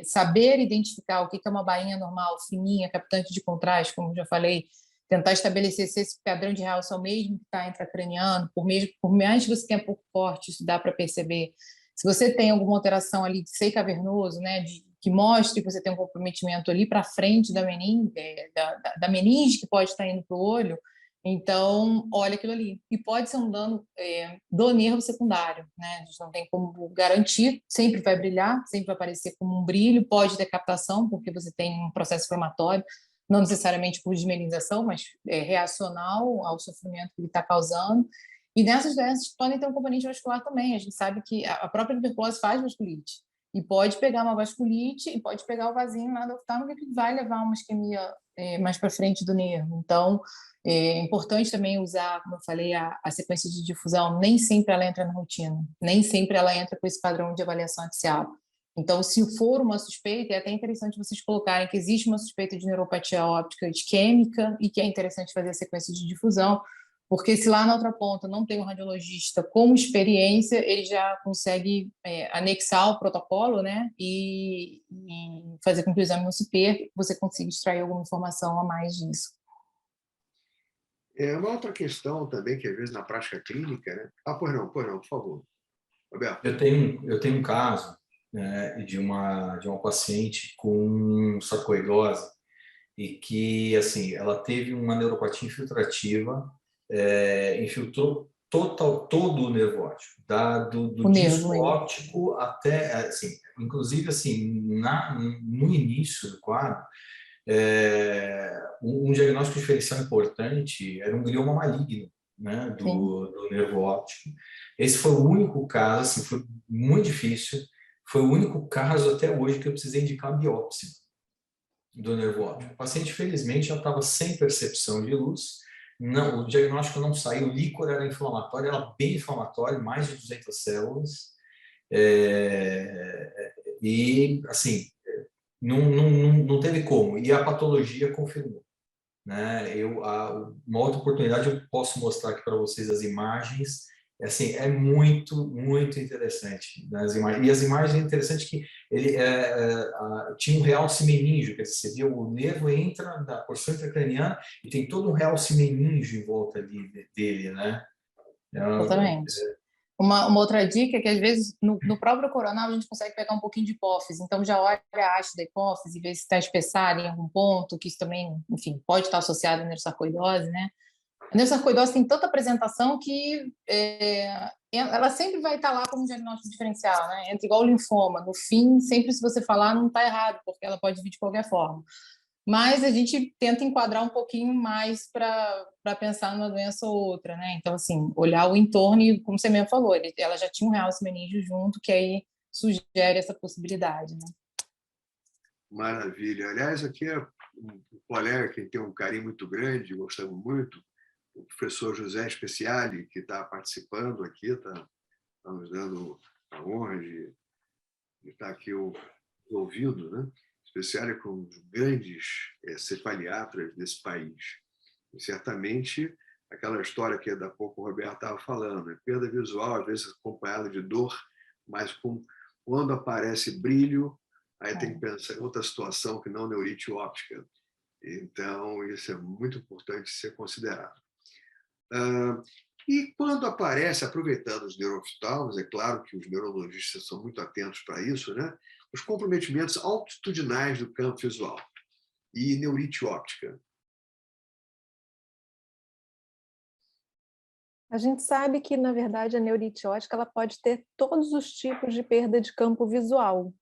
saber identificar o que é uma bainha normal, fininha, captante de contraste, como já falei, tentar estabelecer se esse padrão de realce é o mesmo que está intracraniano, por mais que você tenha pouco corte, isso dá para perceber. Se você tem alguma alteração ali de seio cavernoso, né, que mostre que você tem um comprometimento ali para frente da meninge, da meninge que pode estar indo para o olho, então, olha aquilo ali. E pode ser um dano do nervo secundário, né? A gente não tem como garantir, sempre vai brilhar, sempre vai aparecer como um brilho, pode ter captação, porque você tem um processo inflamatório, não necessariamente por desmelinização, mas reacional ao sofrimento que ele está causando. E nessas doenças podem ter um componente vascular também. A gente sabe que a própria tuberculose faz vasculite. E pode pegar uma vasculite e pode pegar o vasinho lá do oftalmo que vai levar a uma isquemia mais para frente do nervo. Então, é importante também usar, como eu falei, a sequência de difusão. Nem sempre ela entra na rotina, nem sempre ela entra com esse padrão de avaliação axial. Então, se for uma suspeita, é até interessante vocês colocarem que existe uma suspeita de neuropatia óptica isquêmica e que é interessante fazer a sequência de difusão, porque se lá na outra ponta não tem um radiologista com experiência, ele já consegue anexar o protocolo, né, e fazer com que o exame não se perca, você consiga extrair alguma informação a mais disso. Uma outra questão também, que às vezes na prática clínica, né? Pois não, por favor. Roberto. Eu tenho um caso, né, de uma paciente com sarcoidose e que, assim, ela teve uma neuropatia infiltrativa infiltrou todo o nervo óptico, do O disco nervo, óptico até, assim, inclusive assim, no início do quadro, um diagnóstico diferencial importante era um glioma maligno, né, do nervo óptico. Esse foi o único caso, assim, foi muito difícil, foi o único caso até hoje que eu precisei indicar biópsia do nervo óptico. O paciente, felizmente, já estava sem percepção de luz, não, o diagnóstico não saiu, o líquor era inflamatório, era bem inflamatório, mais de 200 células, e, assim, não teve como, e a patologia confirmou. Né? Uma outra oportunidade, eu posso mostrar aqui para vocês as imagens, assim, é muito, muito interessante. Né? E as imagens é interessante que ele tinha um realce meningio, quer dizer, você via o nervo entra da porção intracraniana e tem todo um realce meningio em volta dele, né? Exatamente. Uma outra dica é que, às vezes, no próprio coronal, a gente consegue pegar um pouquinho de hipófise. Então, já olha a haste da hipófise, vê se está espessada em algum ponto, que isso também, enfim, pode estar associado à neurosarcoidose, né? A neurosarcoidose tem tanta apresentação que ela sempre vai estar lá como um diagnóstico diferencial, né? Entra igual o linfoma. No fim, sempre se você falar, não está errado, porque ela pode vir de qualquer forma. Mas a gente tenta enquadrar um pouquinho mais para pensar numa doença ou outra, né? Então, assim, olhar o entorno e, como você mesmo falou, ela já tinha um realce meningio junto, que aí sugere essa possibilidade, né? Maravilha. Aliás, aqui é um colega que tem um carinho muito grande, gostamos muito, o professor José Speciali, que está participando aqui, está nos dando a honra de estar aqui ouvindo, né? Speciali é com um dos grandes cefaliatras desse país. E certamente aquela história que da pouco o Roberto estava falando, perda visual, às vezes acompanhada de dor, mas quando aparece brilho, aí tem que pensar em outra situação que não neurite óptica. Então, isso é muito importante ser considerado. E quando aparece, aproveitando os neurooftalmos, é claro que os neurologistas são muito atentos para isso, né? Os comprometimentos altitudinais do campo visual e neurite óptica. A gente sabe que, na verdade, a neurite óptica ela pode ter todos os tipos de perda de campo visual.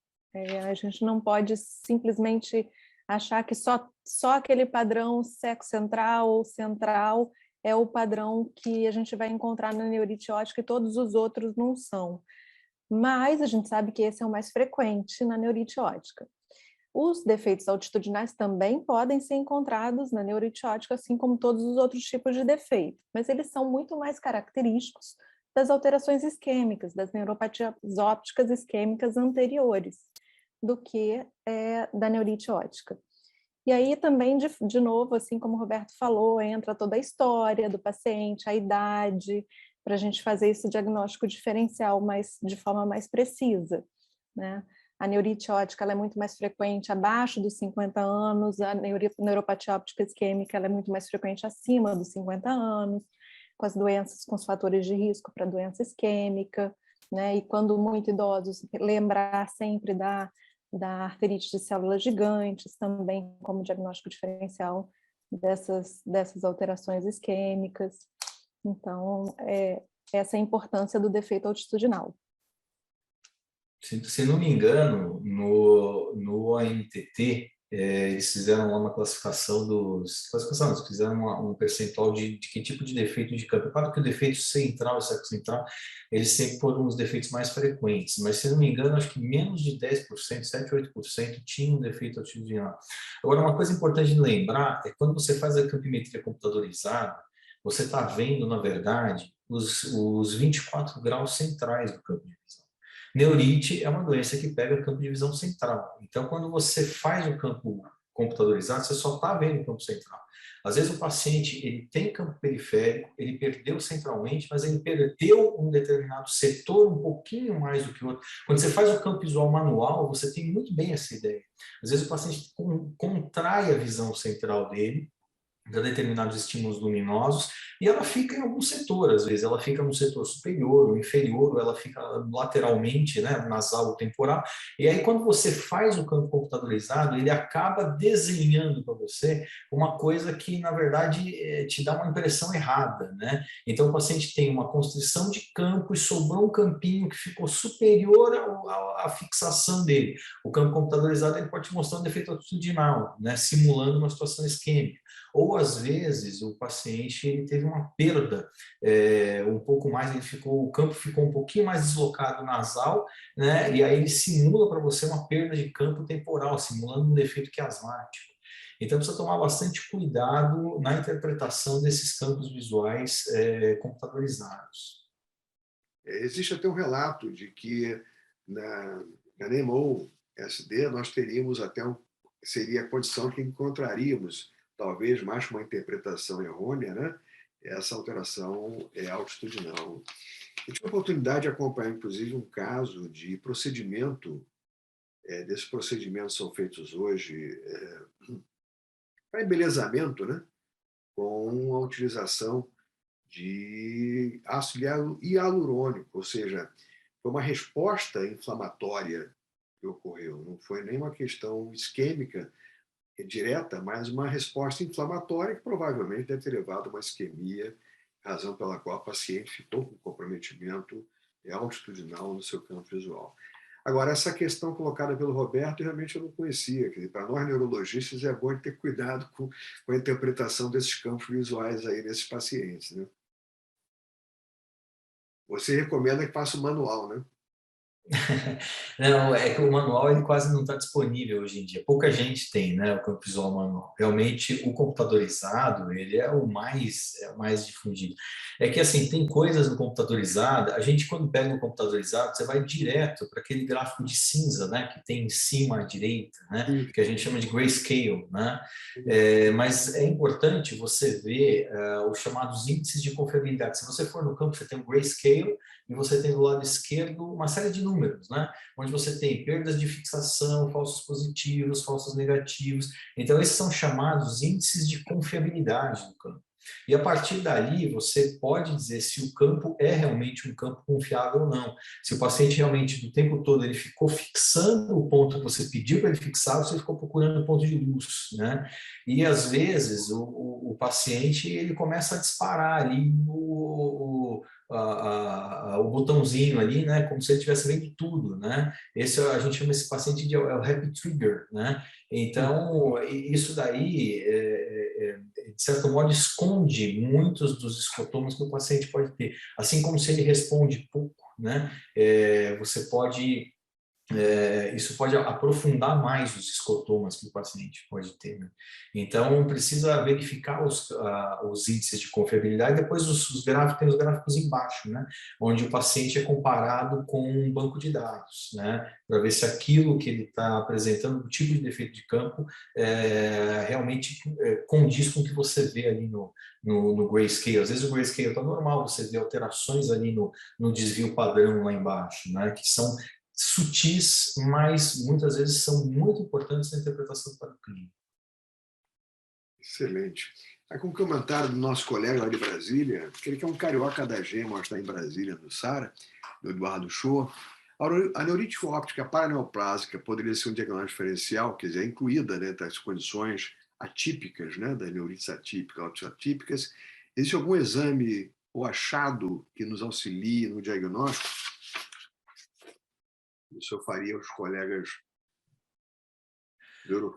A gente não pode simplesmente achar que só aquele padrão cecocentral ou central é o padrão que a gente vai encontrar na neurite óptica e todos os outros não são. Mas a gente sabe que esse é o mais frequente na neurite óptica. Os defeitos altitudinais também podem ser encontrados na neurite óptica, assim como todos os outros tipos de defeito, mas eles são muito mais característicos das alterações isquêmicas, das neuropatias ópticas isquêmicas anteriores, do que da neurite óptica. E aí também, de novo, assim como o Roberto falou, entra toda a história do paciente, a idade, para a gente fazer esse diagnóstico diferencial de forma mais precisa, né? A neurite óptica ela é muito mais frequente abaixo dos 50 anos, a neuropatia óptica isquêmica ela é muito mais frequente acima dos 50 anos, com as doenças, com os fatores de risco para doença isquêmica, né? E quando muito idosos, lembrar sempre da arterite de células gigantes, também como diagnóstico diferencial dessas alterações isquêmicas. Então, essa é a importância do defeito altitudinal. Se não me engano, no ONTT, eles fizeram lá uma classificação eles fizeram um percentual de que tipo de defeito de campo. Claro que o defeito central e sacrocentral, eles sempre foram os defeitos mais frequentes, mas se não me engano, acho que menos de 10%, 7, 8% tinham um defeito altitudinal. Agora, uma coisa importante de lembrar é que quando você faz a campimetria computadorizada, você está vendo, na verdade, os 24 graus centrais do campo de visão. Neurite é uma doença que pega campo de visão central. Então, quando você faz o campo computadorizado, você só está vendo o campo central. Às vezes o paciente ele tem campo periférico, ele perdeu centralmente, mas ele perdeu um determinado setor um pouquinho mais do que o outro. Quando você faz o campo visual manual, você tem muito bem essa ideia. Às vezes o paciente contrai a visão central dele, para determinados estímulos luminosos, e ela fica em algum setor, às vezes, ela fica no setor superior ou inferior, ou ela fica lateralmente, né, nasal ou temporal, e aí quando você faz o campo computadorizado, ele acaba desenhando para você uma coisa que, na verdade, te dá uma impressão errada, né? Então, o paciente tem uma constrição de campo e sobrou um campinho que ficou superior à fixação dele. O campo computadorizado ele pode te mostrar um defeito atitudinal, né, simulando uma situação isquêmica. Ou, às vezes, o paciente ele teve uma perda um pouco mais, o campo ficou um pouquinho mais deslocado nasal, né? E aí ele simula para você uma perda de campo temporal, simulando um defeito que é asmático. Então, precisa tomar bastante cuidado na interpretação desses campos visuais computadorizados. Existe até um relato de que na NMO SD nós teríamos seria a condição que encontraríamos, talvez mais com uma interpretação errônea, né? Essa alteração altitudinal. Eu tive a oportunidade de acompanhar, inclusive, um caso de procedimento, desses procedimentos são feitos hoje para embelezamento, né? Com a utilização de ácido hialurônico, ou seja, foi uma resposta inflamatória que ocorreu, não foi nem uma questão isquêmica direta, mas uma resposta inflamatória que provavelmente deve ter levado a uma isquemia, razão pela qual o paciente ficou com comprometimento altitudinal no seu campo visual. Agora, essa questão colocada pelo Roberto, realmente eu não conhecia. Quer dizer, para nós neurologistas é bom ter cuidado com a interpretação desses campos visuais aí nesses pacientes, né? Você recomenda que faça o manual, né? Não, é que o manual ele quase não está disponível hoje em dia. Pouca gente tem, né, o campo visual manual. Realmente, o computadorizado ele é o mais difundido. É que assim tem coisas no computadorizado. A gente quando pega no computadorizado, você vai direto para aquele gráfico de cinza, né, que tem em cima à direita, né, que a gente chama de grayscale, né. Mas é importante você ver os chamados índices de confiabilidade. Se você for no campo, você tem o grayscale e você tem do lado esquerdo uma série de números, né? Onde você tem perdas de fixação, falsos positivos, falsos negativos. Então, esses são chamados índices de confiabilidade do campo. E a partir dali, você pode dizer se o campo é realmente um campo confiável ou não. Se o paciente realmente, do tempo todo, ele ficou fixando o ponto que você pediu para ele fixar, você ficou procurando o ponto de luz, né? E, às vezes, o paciente ele começa a disparar ali o botãozinho ali, né, como se ele estivesse vendo tudo, né? A gente chama esse paciente de o happy trigger, né? Então, isso daí, de certo modo, esconde muitos dos escotomas que o paciente pode ter. Assim como se ele responde pouco, né? Isso pode aprofundar mais os escotomas que o paciente pode ter, né? Então, precisa verificar os índices de confiabilidade. Depois, tem os gráficos embaixo, né? Onde o paciente é comparado com um banco de dados, né? Para ver se aquilo que ele está apresentando, o tipo de defeito de campo, realmente condiz com o que você vê ali no grayscale. Às vezes o grayscale está normal, você vê alterações ali no desvio padrão lá embaixo, né? Que são sutis, mas muitas vezes são muito importantes na interpretação do quadro clínico. Excelente. Aqui um comentário do nosso colega lá de Brasília, que ele é um carioca da GEMA, está em Brasília, no SARA, do Eduardo Shoa. A neurite óptica paraneoplásica poderia ser um diagnóstico diferencial, quer dizer, incluída, né, das condições atípicas, né, das neurites atípicas, ópticas atípicas. Existe algum exame ou achado que nos auxilie no diagnóstico? Isso eu faria aos colegas do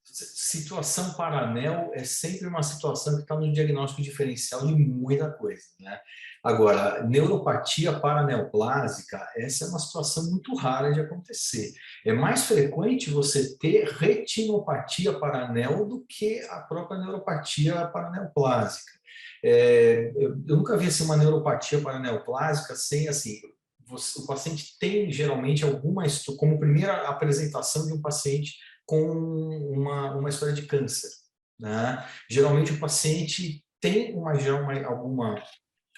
Situação paranel é sempre uma situação que está no diagnóstico diferencial de muita coisa, né? Agora, neuropatia paraneoplásica, essa é uma situação muito rara de acontecer. É mais frequente você ter retinopatia paranel do que a própria neuropatia paraneoplásica. Eu nunca vi assim, uma neuropatia paraneoplásica sem assim. O paciente tem geralmente como primeira apresentação de um paciente com uma história de câncer, né? Geralmente o paciente tem alguma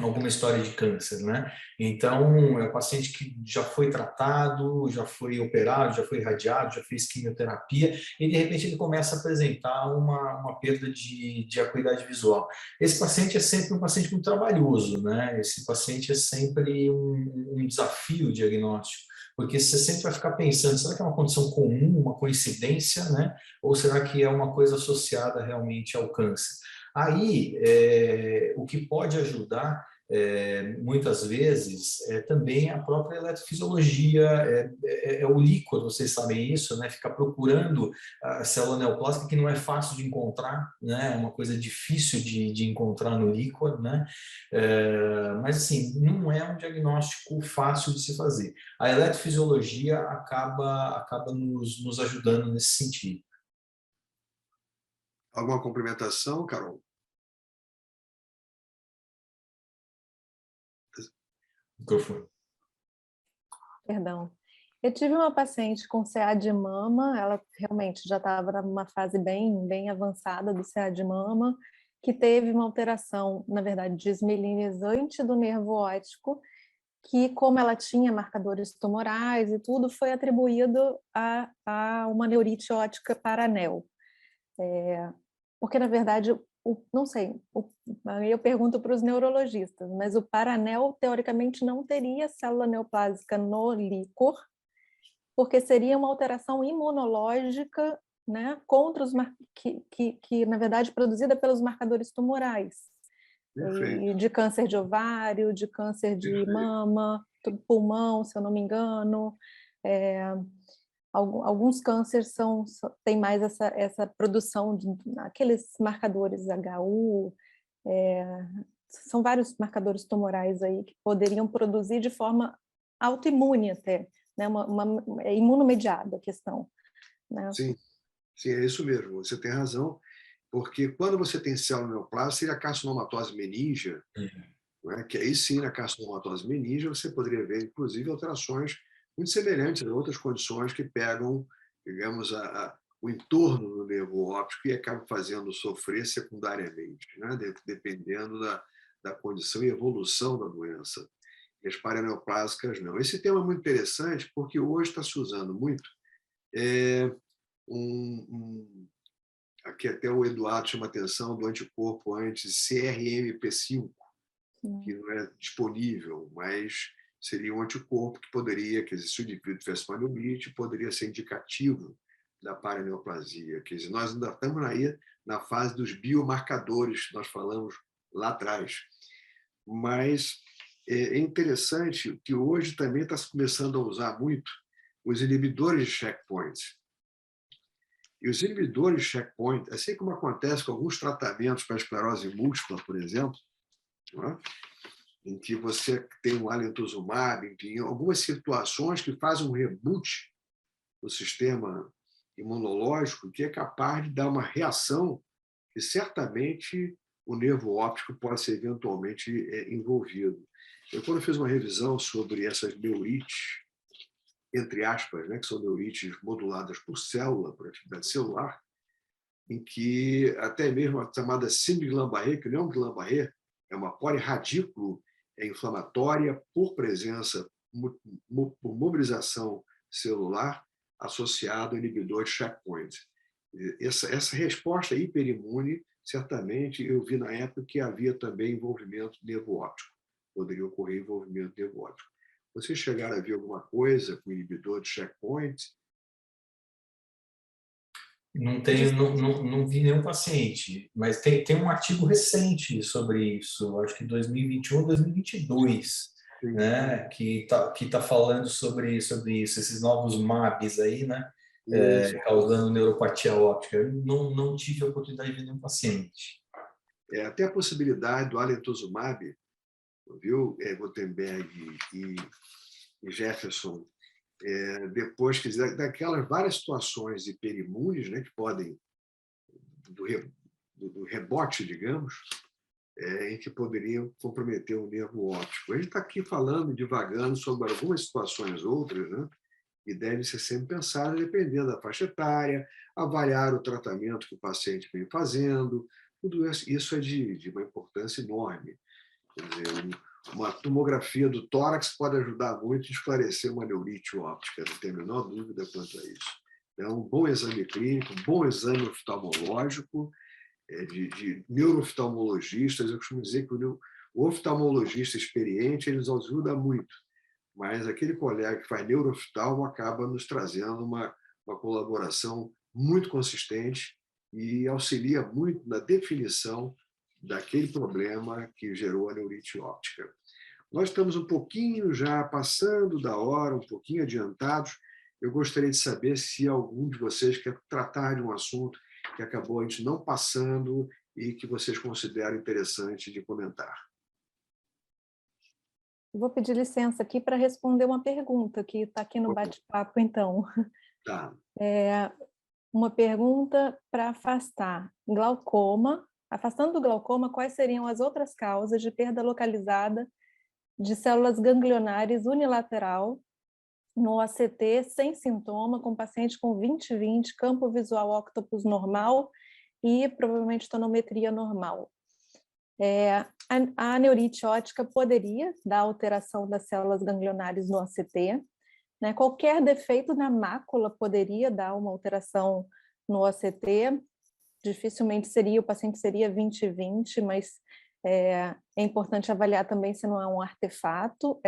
alguma história de câncer, né? Então, é um paciente que já foi tratado, já foi operado, já foi irradiado, já fez quimioterapia, e de repente ele começa a apresentar uma perda de acuidade visual. Esse paciente é sempre um paciente muito trabalhoso, né? Esse paciente é sempre um desafio diagnóstico, porque você sempre vai ficar pensando, será que é uma condição comum, uma coincidência, né? Ou será que é uma coisa associada realmente ao câncer? Aí, o que pode ajudar, muitas vezes, é também a própria eletrofisiologia, o líquor, vocês sabem isso, né? Ficar procurando a célula neoplásica, que não é fácil de encontrar, né? É uma coisa difícil de encontrar no líquor, né? Mas, assim, não é um diagnóstico fácil de se fazer. A eletrofisiologia acaba nos ajudando nesse sentido. Alguma complementação, Carol? Microfone. Perdão. Eu tive uma paciente com CA de mama, ela realmente já estava numa fase bem avançada do CA de mama, que teve uma alteração, na verdade, desmielinizante do nervo óptico, que, como ela tinha marcadores tumorais e tudo, foi atribuído a uma neurite óptica paranel. Porque, na verdade, não sei, aí eu pergunto para os neurologistas, mas o paranel, teoricamente, não teria célula neoplásica no líquor, porque seria uma alteração imunológica, né, contra os que, na verdade, produzida pelos marcadores tumorais. Perfeito. E de câncer de ovário, de câncer de Perfeito. mama, pulmão, se eu não me engano. Alguns cânceres têm mais essa produção de aqueles marcadores HU, são vários marcadores tumorais aí que poderiam produzir de forma autoimune até, né? É imunomediada a questão, né? Sim, sim, é isso mesmo, você tem razão, porque quando você tem célula neoplástica, seria a carcinomatose meníngea, né? Que aí sim, na carcinomatose meníngea, você poderia ver, inclusive, alterações muito semelhantes a outras condições que pegam, digamos, o entorno do nervo óptico e acabam fazendo sofrer secundariamente, né? Dependendo da condição e evolução da doença. E as paraneoplásicas não. Esse tema é muito interessante porque hoje está se usando muito aqui até o Eduardo chama a atenção do anticorpo anti-CRMP5, que não é disponível, mas seria um anticorpo que poderia, quer dizer, se o indivíduo tivesse poliomielite, poderia ser indicativo da paraneoplasia. Quer dizer, nós ainda estamos aí na fase dos biomarcadores que nós falamos lá atrás. Mas é interessante que hoje também está se começando a usar muito os inibidores de checkpoints. E os inibidores de checkpoint, assim como acontece com alguns tratamentos para esclerose múltipla, por exemplo, não é? Em que você tem um alemtuzumab, enfim, algumas situações que fazem um reboot do sistema imunológico que é capaz de dar uma reação que certamente o nervo óptico pode ser eventualmente envolvido. Eu, quando fiz uma revisão sobre essas neurites, entre aspas, né, que são neurites moduladas por célula, por atividade celular, em que até mesmo a chamada síndrome de Guillain-Barré, que não é um Guillain-Barré, é uma polirradículo inflamatória por presença, por mobilização celular associada ao inibidor de checkpoint. Essa resposta hiperimune, certamente, eu vi na época que havia também envolvimento nervo óptico. Poderia ocorrer envolvimento nervo óptico. Vocês chegaram a ver alguma coisa com inibidor de checkpoint? Não vi nenhum paciente, mas tem um artigo recente sobre isso, acho que 2021 ou 2022, né, que tá falando sobre isso, esses novos MABs aí, né, causando neuropatia óptica. Eu não tive a oportunidade de ver nenhum paciente. Até a possibilidade do alemtuzumab, viu, Gutenberg e Jefferson, depois, quer dizer, daquelas várias situações hiperimunes, né, que podem, do rebote, digamos, em que poderiam comprometer o nervo óptico. A gente está aqui falando, divagando sobre algumas situações outras, né, e devem ser sempre pensadas dependendo da faixa etária, avaliar o tratamento que o paciente vem fazendo, tudo isso é de uma importância enorme. Quer dizer, uma tomografia do tórax pode ajudar muito a esclarecer uma neurite óptica, não tem a menor dúvida quanto a isso. É um bom exame clínico, um bom exame oftalmológico, de neurooftalmologistas. Eu costumo dizer que o oftalmologista experiente eles ajuda muito, mas aquele colega que faz neurooftalmo acaba nos trazendo uma colaboração muito consistente e auxilia muito na definição daquele problema que gerou a neurite óptica. Nós estamos um pouquinho já passando da hora, um pouquinho adiantados. Eu gostaria de saber se algum de vocês quer tratar de um assunto que acabou a gente não passando e que vocês consideram interessante de comentar. Vou pedir licença aqui para responder uma pergunta que está aqui no bate-papo, então. Tá. Uma pergunta para afastar glaucoma. Afastando do glaucoma, quais seriam as outras causas de perda localizada de células ganglionares unilateral no ACT sem sintoma, com paciente com 20/20, campo visual octopus normal e provavelmente tonometria normal? A neurite óptica poderia dar alteração das células ganglionares no ACT, né? Qualquer defeito na mácula poderia dar uma alteração no ACT. Dificilmente o paciente seria 20/20, mas é importante avaliar também se não é um artefato,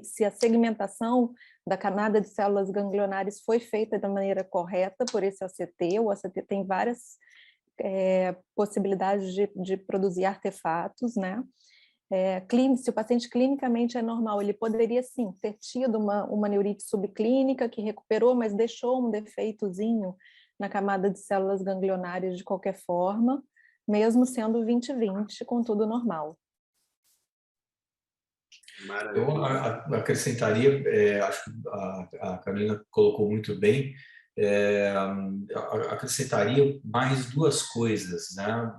se a segmentação da camada de células ganglionares foi feita da maneira correta por esse ACT. O ACT tem várias possibilidades de produzir artefatos, né? Se o paciente clinicamente é normal, ele poderia sim ter tido uma neurite subclínica que recuperou, mas deixou um defeitozinho na camada de células ganglionares de qualquer forma, mesmo sendo 20/20, com tudo normal. Eu acrescentaria, acho que a Carolina colocou muito bem, acrescentaria mais duas coisas, né?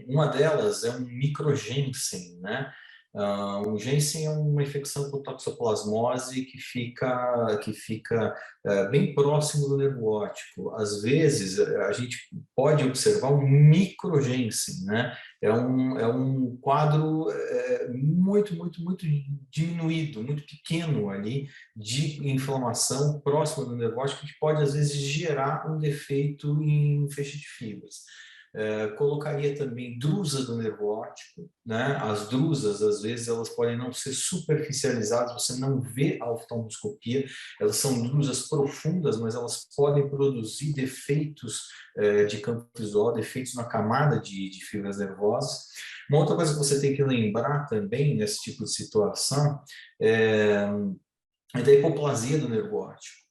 Uma delas é um microjensen, né? O Jensen é uma infecção por toxoplasmose que fica bem próximo do nervo óptico. Às vezes, a gente pode observar um microjensen, né? É um quadro muito diminuído, muito pequeno ali, de inflamação próxima do nervo óptico, que pode, às vezes, gerar um defeito em feixe de fibras. Colocaria também drusa do nervo óptico, né? As drusas, às vezes, elas podem não ser superficializadas, você não vê a oftalmoscopia, elas são drusas profundas, mas elas podem produzir defeitos de campo visual, defeitos na camada de fibras nervosas. Uma outra coisa que você tem que lembrar também nesse tipo de situação é da hipoplasia do nervo óptico.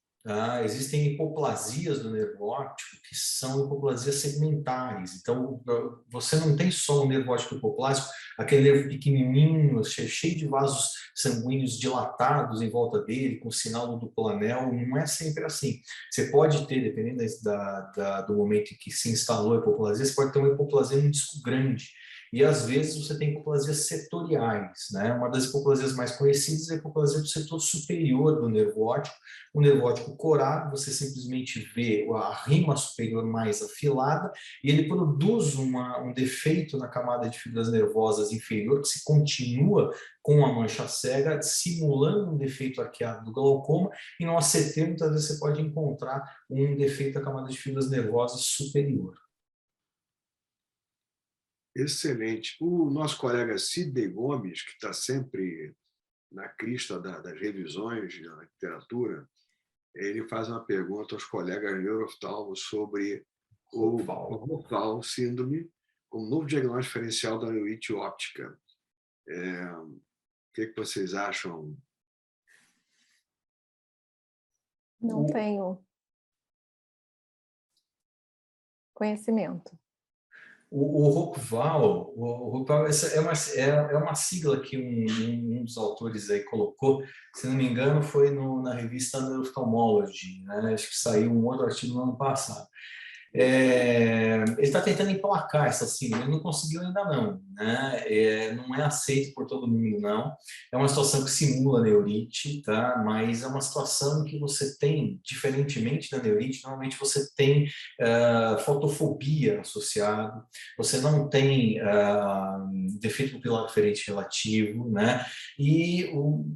Existem hipoplasias do nervo óptico que são hipoplasias segmentares. Então, você não tem só o nervo óptico hipoplásico, aquele nervo pequenininho, cheio de vasos sanguíneos dilatados em volta dele, com sinal do duplo anel. Não é sempre assim. Você pode ter, dependendo do momento em que se instalou a hipoplasia, você pode ter uma hipoplasia num disco grande. E, às vezes, você tem hipoplasias setoriais, né? Uma das hipoplasias mais conhecidas é a hipoplasia do setor superior do nervo óptico. O nervo óptico corado, você simplesmente vê a rima superior mais afilada e ele produz um defeito na camada de fibras nervosas inferior que se continua com a mancha cega, simulando um defeito arqueado do glaucoma, e no ACT, muitas vezes, você pode encontrar um defeito da camada de fibras nervosas superior. Excelente. O nosso colega Sidney Gomes, que está sempre na crista das revisões da literatura, ele faz uma pergunta aos colegas neurooftalmos sobre o Rothwell síndrome como novo diagnóstico diferencial da neurite óptica. O que vocês acham? Não tenho conhecimento. O Rothwell é uma sigla que um dos autores aí colocou, se não me engano, foi na revista Neuro-Ophthalmology, né? Acho que saiu um outro artigo no ano passado. Ele está tentando emplacar essa síndrome, ele não conseguiu ainda não, né? Não é aceito por todo mundo, não. É uma situação que simula neurite, tá? Mas é uma situação que você tem, diferentemente da neurite, normalmente você tem fotofobia associado, você não tem defeito pupilar diferente relativo, né? E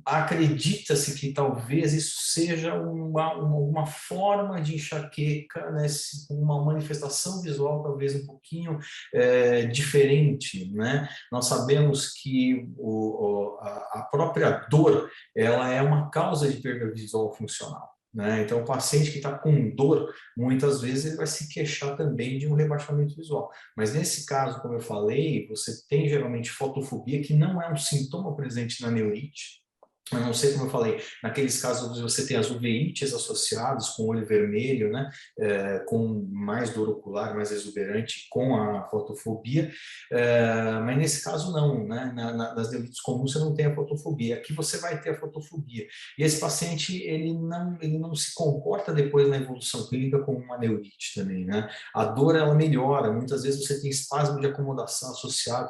acredita-se que talvez isso seja uma forma de enxaqueca, né? Uma manifestação visual talvez um pouquinho diferente, né? Nós sabemos que a própria dor, ela é uma causa de perda visual funcional, né? Então, o paciente que está com dor, muitas vezes ele vai se queixar também de um rebaixamento visual. Mas nesse caso, como eu falei, você tem geralmente fotofobia, que não é um sintoma presente na neurite. Eu não sei, como eu falei, naqueles casos onde você tem as uveites associadas com olho vermelho, né, com mais dor ocular, mais exuberante, com a fotofobia, mas nesse caso não, né, nas neurites comuns você não tem a fotofobia, aqui você vai ter a fotofobia. E esse paciente, ele não se comporta depois na evolução clínica como uma neurite também, né, a dor ela melhora, muitas vezes você tem espasmo de acomodação associado,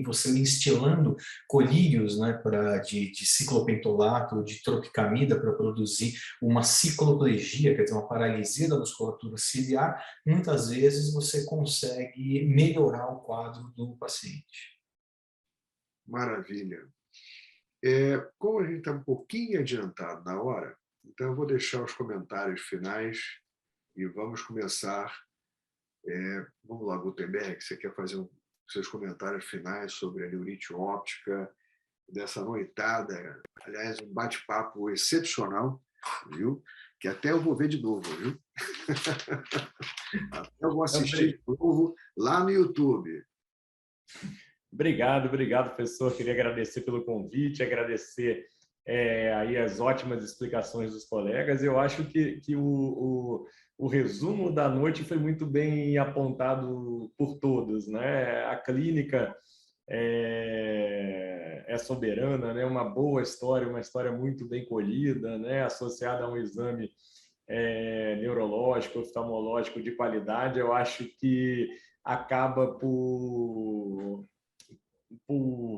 você instilando colírios, né, de ciclopentolato, de tropicamida para produzir uma cicloplegia, quer dizer, uma paralisia da musculatura ciliar, muitas vezes você consegue melhorar o quadro do paciente. Maravilha. Como a gente está um pouquinho adiantado na hora, então eu vou deixar os comentários finais e vamos começar. Vamos lá, Gutenberg, você quer fazer seus comentários finais sobre a neurite óptica dessa noitada? Aliás, um bate-papo excepcional, viu? Que até eu vou ver de novo, viu? Até eu vou assistir de novo lá no YouTube. Obrigado, professor. Queria agradecer pelo convite, agradecer aí as ótimas explicações dos colegas. Eu acho que o resumo da noite foi muito bem apontado por todos, né? A clínica é soberana, né? Uma boa história, uma história muito bem colhida, né? Associada a um exame neurológico, oftalmológico de qualidade. Eu acho que acaba por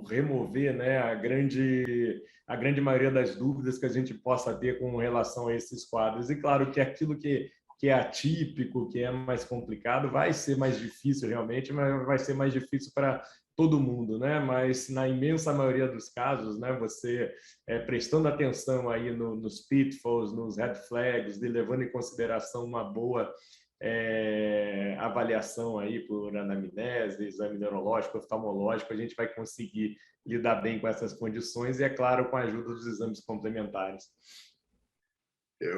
remover, né, a grande maioria das dúvidas que a gente possa ter com relação a esses quadros. E claro que aquilo que é atípico, que é mais complicado, vai ser mais difícil realmente, mas vai ser mais difícil para todo mundo, né? Mas na imensa maioria dos casos, né, você prestando atenção aí nos pitfalls, nos red flags, e levando em consideração uma boa avaliação aí por anamnese, exame neurológico, oftalmológico, a gente vai conseguir lidar bem com essas condições e, é claro, com a ajuda dos exames complementares.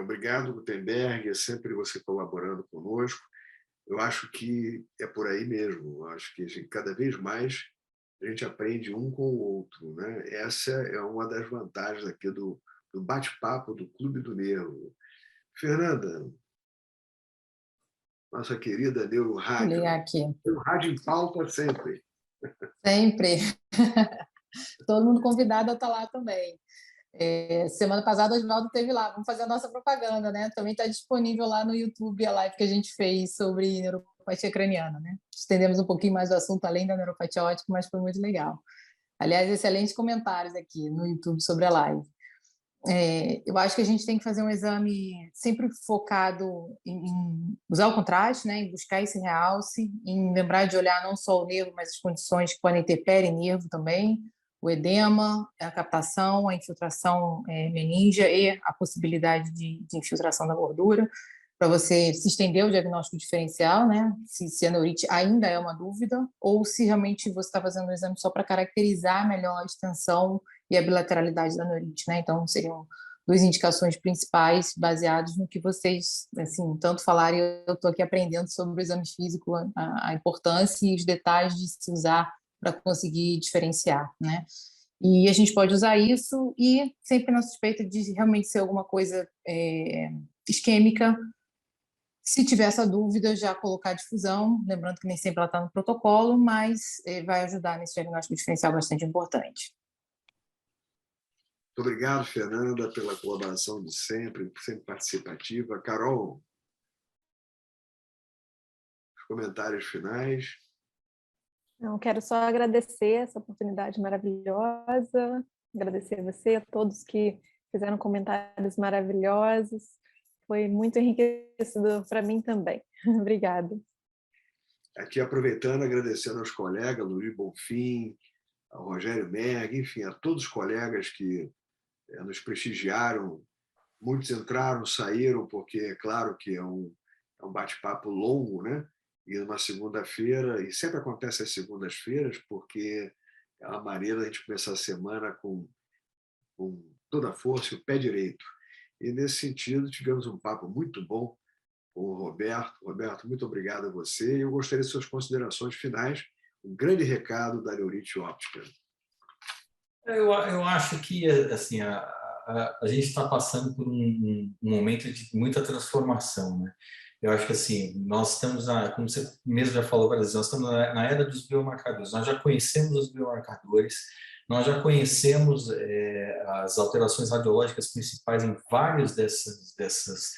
Obrigado, Gutenberg, é sempre você colaborando conosco. Eu acho que é por aí mesmo. Eu acho que cada vez mais a gente aprende um com o outro, né? Essa é uma das vantagens aqui do bate-papo do Clube do Nervo. Fernanda, nossa querida Neurorádio. Vou ligar aqui. Neurorádio em pauta sempre. Sempre. Todo mundo convidado a estar lá também. Semana passada o Osvaldo esteve lá, vamos fazer a nossa propaganda, né? Também está disponível lá no YouTube a live que a gente fez sobre neuropatia craniana, né? Estendemos um pouquinho mais do assunto além da neuropatia óptica, mas foi muito legal. Aliás, excelentes comentários aqui no YouTube sobre a live. Eu acho que a gente tem que fazer um exame sempre focado em usar o contraste, né? Em buscar esse realce, em lembrar de olhar não só o nervo, mas as condições que podem ter perinervo também, o edema, a captação, a infiltração meníngea e a possibilidade de infiltração da gordura, para você se estender o diagnóstico diferencial, né? Se a neurite ainda é uma dúvida, ou se realmente você está fazendo o exame só para caracterizar melhor a extensão e a bilateralidade da neurite, né? Então, seriam duas indicações principais baseadas no que vocês, assim, tanto falaram, e eu estou aqui aprendendo sobre o exame físico, a importância e os detalhes de se usar para conseguir diferenciar, né? E a gente pode usar isso e sempre na suspeita de realmente ser alguma coisa isquêmica. Se tiver essa dúvida, já colocar a difusão, lembrando que nem sempre ela está no protocolo, mas vai ajudar nesse diagnóstico diferencial bastante importante. Muito obrigado, Fernanda, pela colaboração de sempre participativa. Carol, comentários finais. Não, quero só agradecer essa oportunidade maravilhosa, agradecer a você, a todos que fizeram comentários maravilhosos. Foi muito enriquecedor para mim também. Obrigada. Aqui, aproveitando, agradecendo aos colegas, Luiz Bonfim, ao Rogério Merg, enfim, a todos os colegas que nos prestigiaram. Muitos entraram, saíram, porque é claro que é um bate-papo longo, né? E numa segunda-feira, e sempre acontece às segundas-feiras, porque é uma maneira de a gente começar a semana com toda a força e o pé direito. E, nesse sentido, tivemos um papo muito bom com o Roberto. Roberto, muito obrigado a você. E eu gostaria de suas considerações finais, um grande recado da Neurite Óptica. Eu acho que assim, a gente está passando por um momento de muita transformação, né? Eu acho que assim, nós estamos, como você mesmo já falou várias vezes, nós estamos na era dos biomarcadores. Nós já conhecemos os biomarcadores, nós já conhecemos as alterações radiológicas principais em várias dessas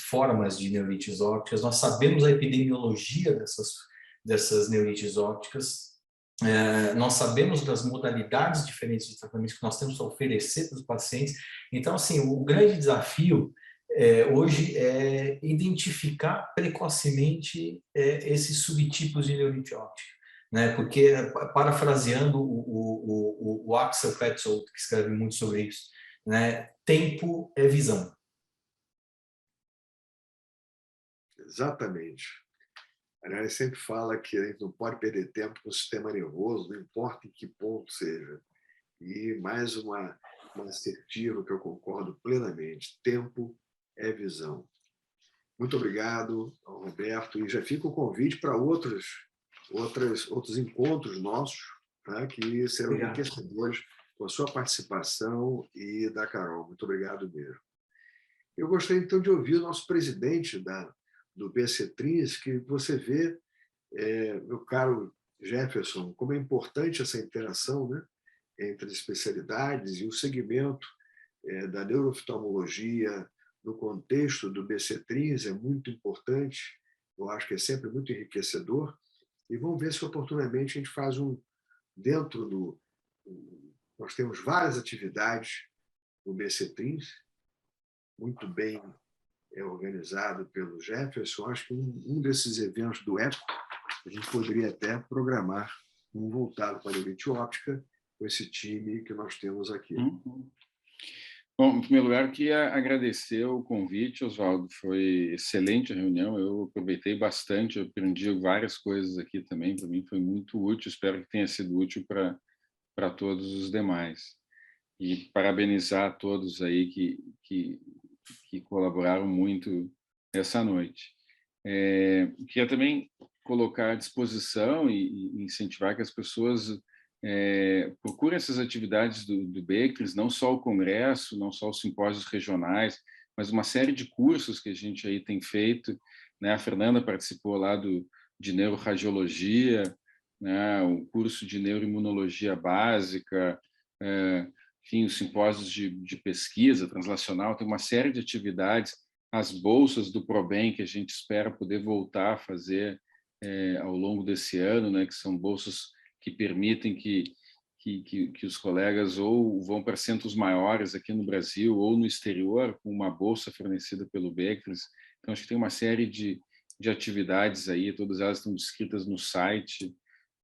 formas de neurites ópticas. Nós sabemos a epidemiologia dessas neurites ópticas. Nós sabemos das modalidades diferentes de tratamento que nós temos a oferecer para os pacientes. Então, assim, o grande desafio hoje é identificar precocemente esses subtipos de neurite óptica, né? Porque, parafraseando o Axel Petzold, que escreve muito sobre isso, né? Tempo é visão. Exatamente. Aliás, ele sempre fala que a gente não pode perder tempo com o sistema nervoso, não importa em que ponto seja. E mais uma assertiva que eu concordo plenamente: tempo é visão. Muito obrigado ao Roberto, e já fica o convite para outros encontros nossos, tá? Que serão enriquecedores com a sua participação e da Carol. Muito obrigado mesmo. Eu gostaria, então, de ouvir o nosso presidente do BC-Trins, que você vê, meu caro Jefferson, como é importante essa interação, né, entre as especialidades e o segmento da neurooftalmologia no contexto do BC-Trins é muito importante. Eu acho que é sempre muito enriquecedor. E vamos ver se oportunamente a gente faz dentro do... Nós temos várias atividades no BC-Trins, muito bem organizado pelo Jefferson. Acho que um desses eventos do ECO, a gente poderia até programar um voltado para a neurite óptica com esse time que nós temos aqui. Bom, em primeiro lugar, queria agradecer o convite, Oswaldo. Foi excelente a reunião, eu aproveitei bastante, eu aprendi várias coisas aqui também, para mim foi muito útil, espero que tenha sido útil para todos os demais. E parabenizar a todos aí que colaboraram muito essa noite. Queria também colocar à disposição e incentivar que as pessoas procurem essas atividades do BECRIS, não só o congresso, não só os simpósios regionais, mas uma série de cursos que a gente aí tem feito, né? A Fernanda participou lá de neuroradiologia, né? O curso de neuroimunologia básica, enfim, os simpósios de pesquisa translacional, tem uma série de atividades, as bolsas do ProBem, que a gente espera poder voltar a fazer ao longo desse ano, né, que são bolsas que permitem que os colegas ou vão para centros maiores aqui no Brasil ou no exterior, com uma bolsa fornecida pelo BECRIS. Então, acho que tem uma série de atividades aí, todas elas estão descritas no site,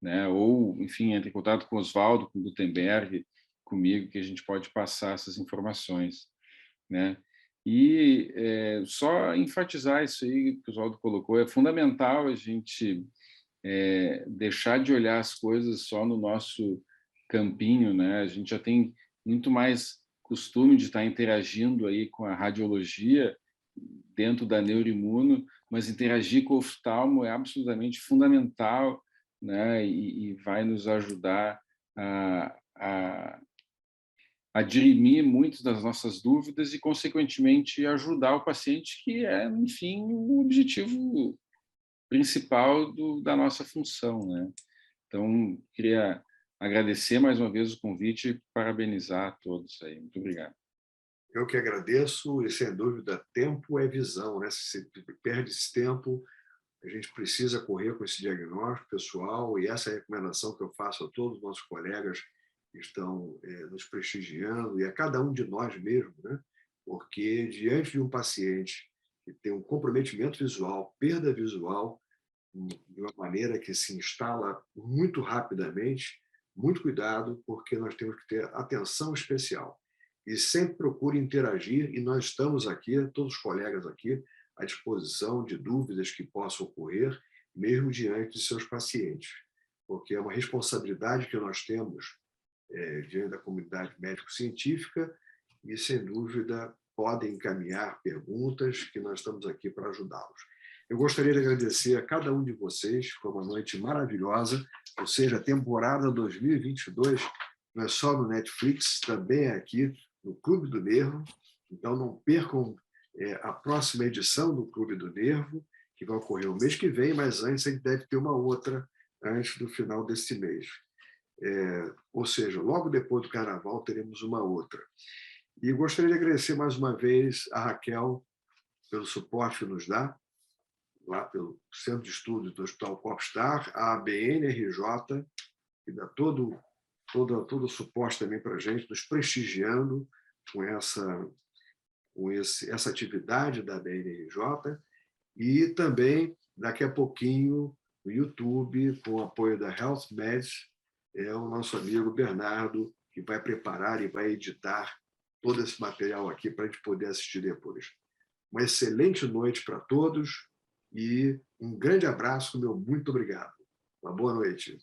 né, ou, enfim, entre em contato com o Oswaldo, com o Gutenberg, comigo, que a gente pode passar essas informações, né? E só enfatizar isso aí que o Oswaldo colocou, é fundamental a gente deixar de olhar as coisas só no nosso campinho, né? A gente já tem muito mais costume de estar interagindo aí com a radiologia dentro da neuroimuno, mas interagir com o oftalmo é absolutamente fundamental, né? E vai nos ajudar a dirimir muitas das nossas dúvidas e, consequentemente, ajudar o paciente, que é, enfim, o objetivo principal da nossa função, né? Então, queria agradecer mais uma vez o convite e parabenizar a todos aí. Muito obrigado. Eu que agradeço, e sem dúvida, tempo é visão, né? Se você perde esse tempo, A gente precisa correr com esse diagnóstico pessoal e essa é a recomendação que eu faço a todos os nossos colegas que estão nos prestigiando e a cada um de nós mesmo, né? Porque diante de um paciente que tem um comprometimento visual, perda visual, de uma maneira que se instala muito rapidamente, muito cuidado, porque nós temos que ter atenção especial. E sempre procure interagir, e nós estamos aqui, todos os colegas aqui, à disposição de dúvidas que possam ocorrer, mesmo diante de seus pacientes, porque é uma responsabilidade que nós temos diante da comunidade médico-científica e, sem dúvida, podem encaminhar perguntas que nós estamos aqui para ajudá-los. Eu gostaria de agradecer a cada um de vocês, foi uma noite maravilhosa, ou seja, a temporada 2022 não é só no Netflix, também é aqui no Clube do Nervo, então não percam a próxima edição do Clube do Nervo, que vai ocorrer o mês que vem, mas antes a gente deve ter uma outra antes do final deste mês. Ou seja, logo depois do Carnaval teremos uma outra. E gostaria de agradecer mais uma vez a Raquel pelo suporte que nos dá, lá pelo Centro de Estudos do Hospital Popstar, a BNRJ, que dá todo o suporte também para a gente, nos prestigiando com essa atividade da BNRJ, e também, daqui a pouquinho, no YouTube, com o apoio da Health Meds, é o nosso amigo Bernardo, que vai preparar e vai editar todo esse material aqui para a gente poder assistir depois. Uma excelente noite para todos e um grande abraço, meu muito obrigado. Uma boa noite.